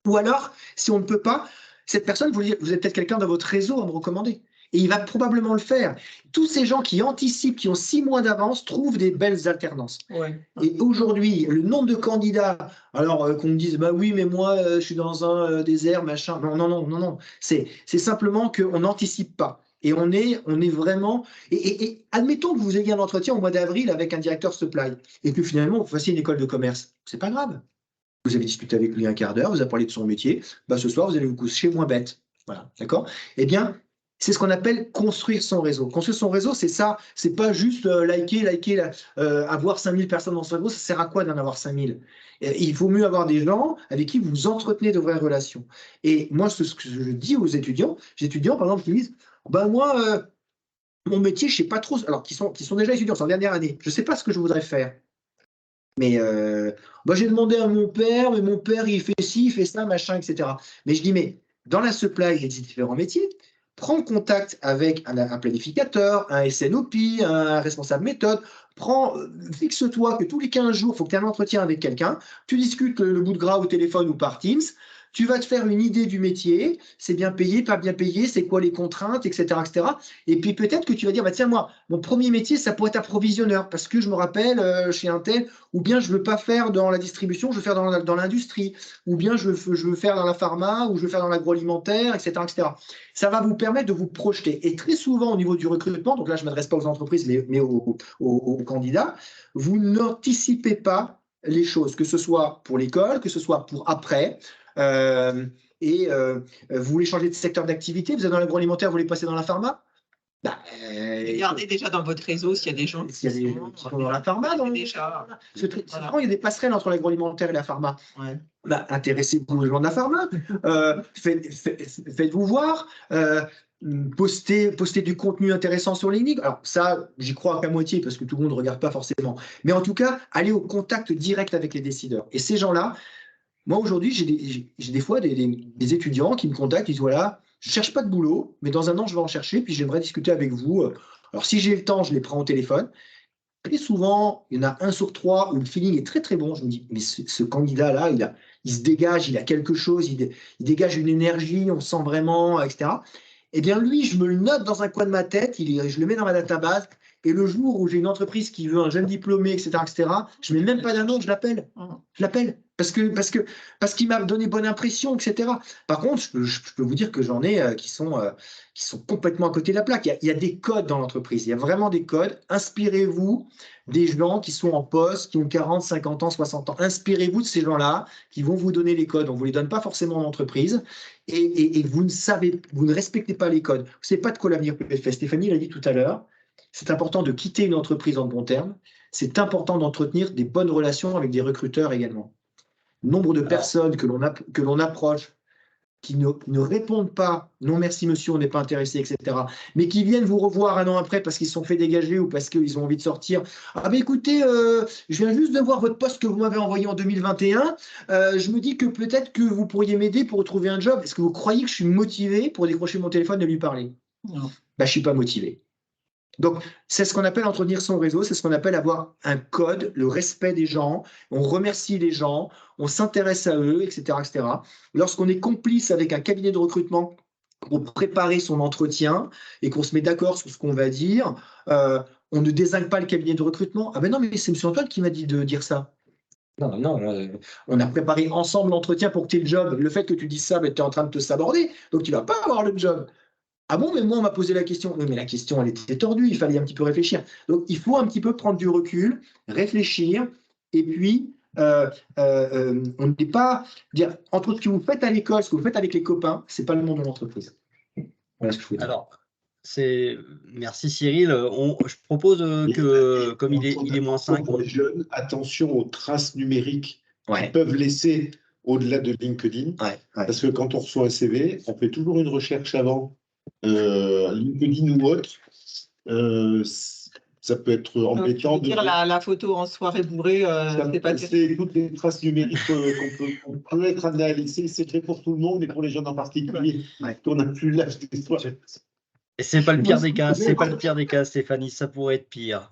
Ou alors, si on ne peut pas, cette personne, vous êtes peut-être quelqu'un dans votre réseau à me recommander. Et il va probablement le faire. Tous ces gens qui anticipent, qui ont 6 mois d'avance, trouvent des belles alternances. Ouais. Et aujourd'hui, le nombre de candidats, alors qu'on me dise, bah oui, mais moi, je suis dans un désert, machin. Non. C'est simplement qu'on n'anticipe pas. Et on est vraiment. Et admettons que vous ayez un entretien au mois d'avril avec un directeur supply, et que finalement, vous fassiez une école de commerce. C'est pas grave. Vous avez discuté avec lui un quart d'heure, vous avez parlé de son métier. Bah, ce soir, vous allez vous coucher moins bête. Voilà, d'accord? Eh bien, c'est ce qu'on appelle construire son réseau. Construire son réseau, c'est ça. C'est pas juste liker, avoir 5000 personnes dans son réseau. Ça sert à quoi d'en avoir 5000? Il vaut mieux avoir des gens avec qui vous entretenez de vraies relations. Et moi, ce que je dis aux étudiants, par exemple, qui me disent, ben moi, mon métier, je sais pas trop. Alors, qui sont déjà étudiants, c'est en dernière année. Je sais pas ce que je voudrais faire. Mais j'ai demandé à mon père, mais mon père, il fait ci, il fait ça, machin, etc. Mais je dis, mais dans la supply, il y a différents métiers. Prends contact avec un planificateur, un SNOP, un responsable méthode. Fixe-toi que tous les 15 jours, il faut que tu aies un entretien avec quelqu'un. Tu discutes le bout de gras au téléphone ou par Teams. Tu vas te faire une idée du métier. C'est bien payé, pas bien payé, c'est quoi les contraintes, etc., etc. Et puis peut-être que tu vas dire, bah, tiens, moi, mon premier métier, ça pourrait être approvisionneur parce que je me rappelle chez un tel, ou bien je ne veux pas faire dans la distribution, je veux faire dans l'industrie, ou bien je veux faire dans la pharma, ou je veux faire dans l'agroalimentaire, etc., etc. Ça va vous permettre de vous projeter. Et très souvent, au niveau du recrutement, donc là, je ne m'adresse pas aux entreprises, mais aux candidats, vous n'anticipez pas les choses, que ce soit pour l'école, que ce soit pour après. Vous voulez changer de secteur d'activité, vous êtes dans l'agroalimentaire, vous voulez passer dans la pharma. Regardez déjà dans votre réseau s'il y a des gens qui sont dans la pharma. Déjà. Souvent, il y a des passerelles entre l'agroalimentaire et la pharma. Ouais. Intéressez-vous aux gens de la pharma. Faites-vous voir. Postez du contenu intéressant sur LinkedIn. Alors ça, j'y crois qu'à moitié parce que tout le monde ne regarde pas forcément. Mais en tout cas, allez au contact direct avec les décideurs. Et ces gens-là, moi aujourd'hui, j'ai des fois des étudiants qui me contactent, ils disent voilà, je ne cherche pas de boulot, mais dans un an, je vais en chercher, puis j'aimerais discuter avec vous. Alors si j'ai le temps, je les prends au téléphone. Très souvent, il y en a 1 sur 3 où le feeling est très très bon. Je me dis, mais ce candidat-là, il se dégage, il a quelque chose, il dégage une énergie, on sent vraiment, etc. Eh bien lui, je me le note dans un coin de ma tête, je le mets dans ma database, et le jour où j'ai une entreprise qui veut un jeune diplômé, etc., je ne mets même pas d'annonce, je l'appelle. Parce qu'il m'a donné bonne impression, etc. Par contre, je peux vous dire que j'en ai qui sont complètement à côté de la plaque. Il y a des codes dans l'entreprise, il y a vraiment des codes. Inspirez-vous des gens qui sont en poste, qui ont 40, 50 ans, 60 ans. Inspirez-vous de ces gens-là qui vont vous donner les codes. On ne vous les donne pas forcément en entreprise et vous ne respectez pas les codes. Vous ne savez pas de quoi l'avenir peut être fait. Stéphanie l'a dit tout à l'heure. C'est important de quitter une entreprise en bon terme. C'est important d'entretenir des bonnes relations avec des recruteurs également. Nombre de personnes que l'on approche, qui ne répondent pas « non merci monsieur, on n'est pas intéressé », etc., mais qui viennent vous revoir 1 an après parce qu'ils se sont fait dégager ou parce qu'ils ont envie de sortir. « Ah ben écoutez, je viens juste de voir votre poste que vous m'avez envoyé en 2021. Je me dis que peut-être que vous pourriez m'aider pour trouver un job. Est-ce que vous croyez que je suis motivé pour décrocher mon téléphone et lui parler ?» Non. Je ne suis pas motivé. Donc, c'est ce qu'on appelle entretenir son réseau, c'est ce qu'on appelle avoir un code, le respect des gens, on remercie les gens, on s'intéresse à eux, etc., etc. Lorsqu'on est complice avec un cabinet de recrutement pour préparer son entretien et qu'on se met d'accord sur ce qu'on va dire, on ne désigne pas le cabinet de recrutement. Ah ben non, mais c'est M. Antoine qui m'a dit de dire ça. Non, on a préparé ensemble l'entretien pour que tu aies le job. Le fait que tu dises ça, ben, tu es en train de te saborder, donc tu ne vas pas avoir le job. Ah bon, mais moi, on m'a posé la question. Oui, mais la question, elle était tordue, il fallait un petit peu réfléchir. Donc, il faut un petit peu prendre du recul, réfléchir, et puis, on n'est pas, dire, entre ce que vous faites à l'école, ce que vous faites avec les copains, c'est pas le monde de l'entreprise. Voilà ce que je voulais dire. Alors, merci Cyril. Je propose que, comme il est moins 5, Pour les jeunes, attention aux traces numériques Ouais. qu'ils peuvent laisser au-delà de LinkedIn. Ouais, ouais. Parce que quand on reçoit un CV, on fait toujours une recherche avant, LinkedIn ou autre. Ça peut être embêtant. Tu veux dire la photo en soirée bourrée, c'est pas terrible. C'est toutes les traces numériques qu'on peut être amené à laisser. C'est vrai pour tout le monde et pour les jeunes en particulier. Ouais. On n'a plus l'âge d'histoire. Et c'est pas le pire des cas, c'est pas le pire des cas, Stéphanie, ça pourrait être pire.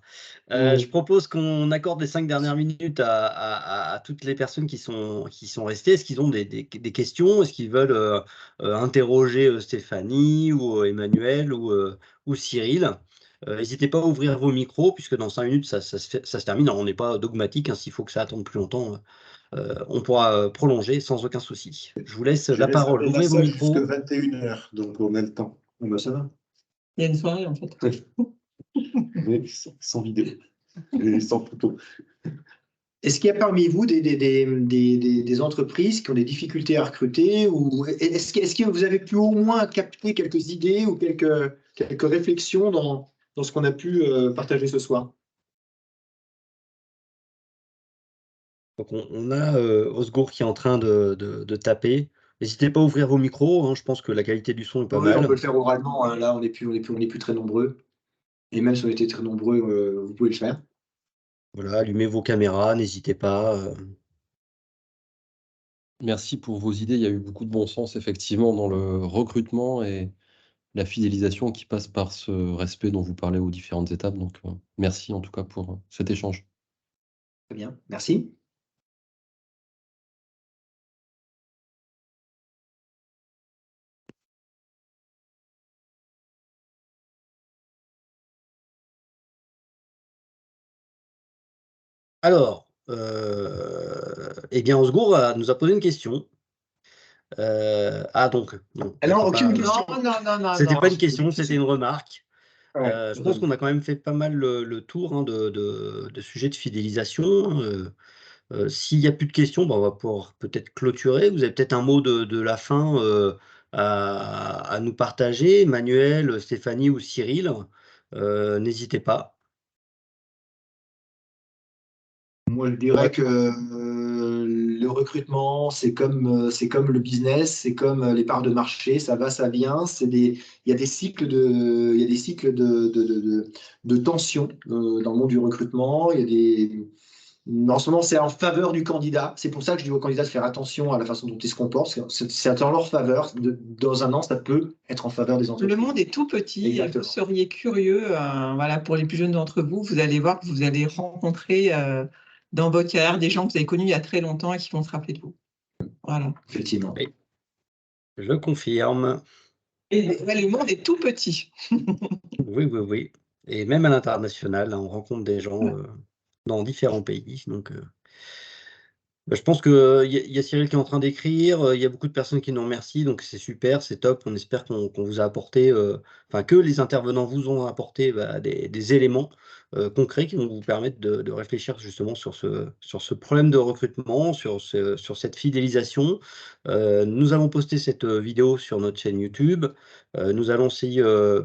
Je propose qu'on accorde les 5 dernières minutes à toutes les personnes qui sont restées. Est-ce qu'ils ont des questions? Est-ce qu'ils veulent interroger Stéphanie ou Emmanuel ou Cyril? N'hésitez pas à ouvrir vos micros, puisque dans 5 minutes, ça se termine. Alors, on n'est pas dogmatique, hein, s'il faut que ça attende plus longtemps, on pourra prolonger sans aucun souci. Je vous laisse la parole. Ouvrez vos micros. Jusqu'à 21h, donc on a le temps. Bon, bah, ça va. Il y a une soirée, en fait. Mais sans vidéo et sans photo. Est-ce qu'il y a parmi vous des entreprises qui ont des difficultés à recruter, ou est-ce que vous avez pu au moins capter quelques idées ou quelques réflexions dans ce qu'on a pu partager ce soir? Donc on a Osgour qui est en train de taper. N'hésitez pas à ouvrir vos micros, hein, je pense que la qualité du son est pas Oui, on mal. peut le faire oralement, hein. Là, on n'est plus très nombreux. Et même si on était très nombreux, vous pouvez le faire. Voilà, allumez vos caméras, n'hésitez pas. Merci pour vos idées. Il y a eu beaucoup de bon sens, effectivement, dans le recrutement et la fidélisation qui passe par ce respect dont vous parlez aux différentes étapes. Donc, merci en tout cas pour cet échange. Très bien, merci. Alors, eh bien, Osgour nous a posé une question. Donc, non. Alors, c'était aucune pas- question. Non. C'était pas une question, c'était une remarque. Ouais. Je pense qu'on a quand même fait pas mal le tour, hein, de sujets de fidélisation. S'il n'y a plus de questions, on va pouvoir peut-être clôturer. Vous avez peut-être un mot de la fin à nous partager, Emmanuel, Stéphanie ou Cyril. N'hésitez pas. Moi, je dirais que le recrutement, c'est comme le business, c'est comme les parts de marché, ça va, ça vient. Il y a des cycles de tension dans le monde du recrutement. En ce moment, c'est en faveur du candidat. C'est pour ça que je dis aux candidats de faire attention à la façon dont ils se comportent. C'est en leur faveur. Dans un an, ça peut être en faveur des entreprises. Le monde est tout petit. Exactement. Vous seriez curieux, voilà, pour les plus jeunes d'entre vous, vous allez voir que vous allez rencontrer dans votre carrière des gens que vous avez connus il y a très longtemps et qui vont se rappeler de vous. Voilà. Effectivement. Oui. Je confirme. Le monde est tout petit. Oui. Et même à l'international, hein, on rencontre des gens dans différents pays. Donc, je pense qu'il y a Cyril qui est en train d'écrire, il y a beaucoup de personnes qui nous remercient, donc c'est super, c'est top. On espère qu'on vous a apporté, que les intervenants vous ont apporté des éléments concrets qui vont vous permettre de réfléchir justement sur ce problème de recrutement, sur cette fidélisation. Nous allons poster cette vidéo sur notre chaîne YouTube. Nous allons aussi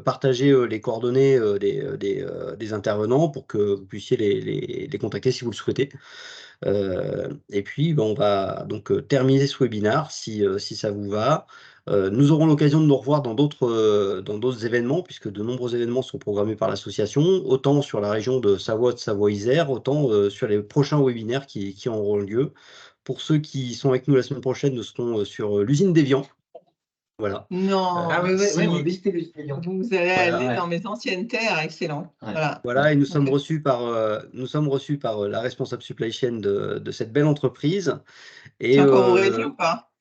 partager les coordonnées des intervenants pour que vous puissiez les contacter si vous le souhaitez. Et puis, on va donc terminer ce webinaire si ça vous va. Nous aurons l'occasion de nous revoir dans d'autres événements, puisque de nombreux événements sont programmés par l'association, autant sur la région de Savoie-Isère, autant sur les prochains webinaires qui auront lieu. Pour ceux qui sont avec nous la semaine prochaine, nous serons sur l'usine d'Évian. Voilà. Non. Ah oui, on va visiter l'usine d'Évian. Vous allez aller Ouais. dans mes anciennes terres, excellent. Ouais. Voilà. Et nous sommes reçus par la responsable supply chain de cette belle entreprise. Et, C'est encore Aurélie ou pas?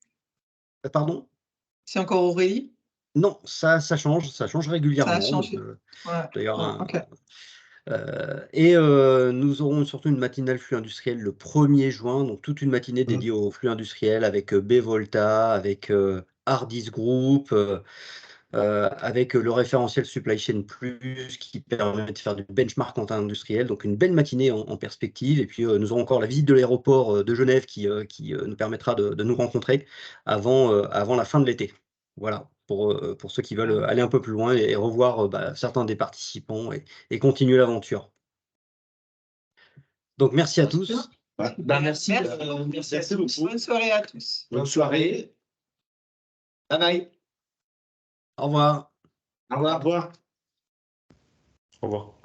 Pardon? C'est encore Aurélie? Non, ça change régulièrement. Ça a changé. Donc, Ouais. d'ailleurs, Ok. nous aurons surtout une matinale flux industriel le 1er juin, donc toute une matinée dédiée au flux industriel avec Bevolta, avec Hardis Group, avec le référentiel Supply Chain Plus qui permet de faire du benchmark industriel. Donc une belle matinée en perspective. Et puis nous aurons encore la visite de l'aéroport de Genève qui nous permettra de nous rencontrer avant la fin de l'été. Voilà, pour ceux qui veulent aller un peu plus loin et revoir certains des participants et continuer l'aventure. Donc merci à tous. Merci. Merci à tous. beaucoup. Bonne soirée à tous. Bonne soirée. Bye bye. Au revoir. Au revoir. Au revoir. Au revoir.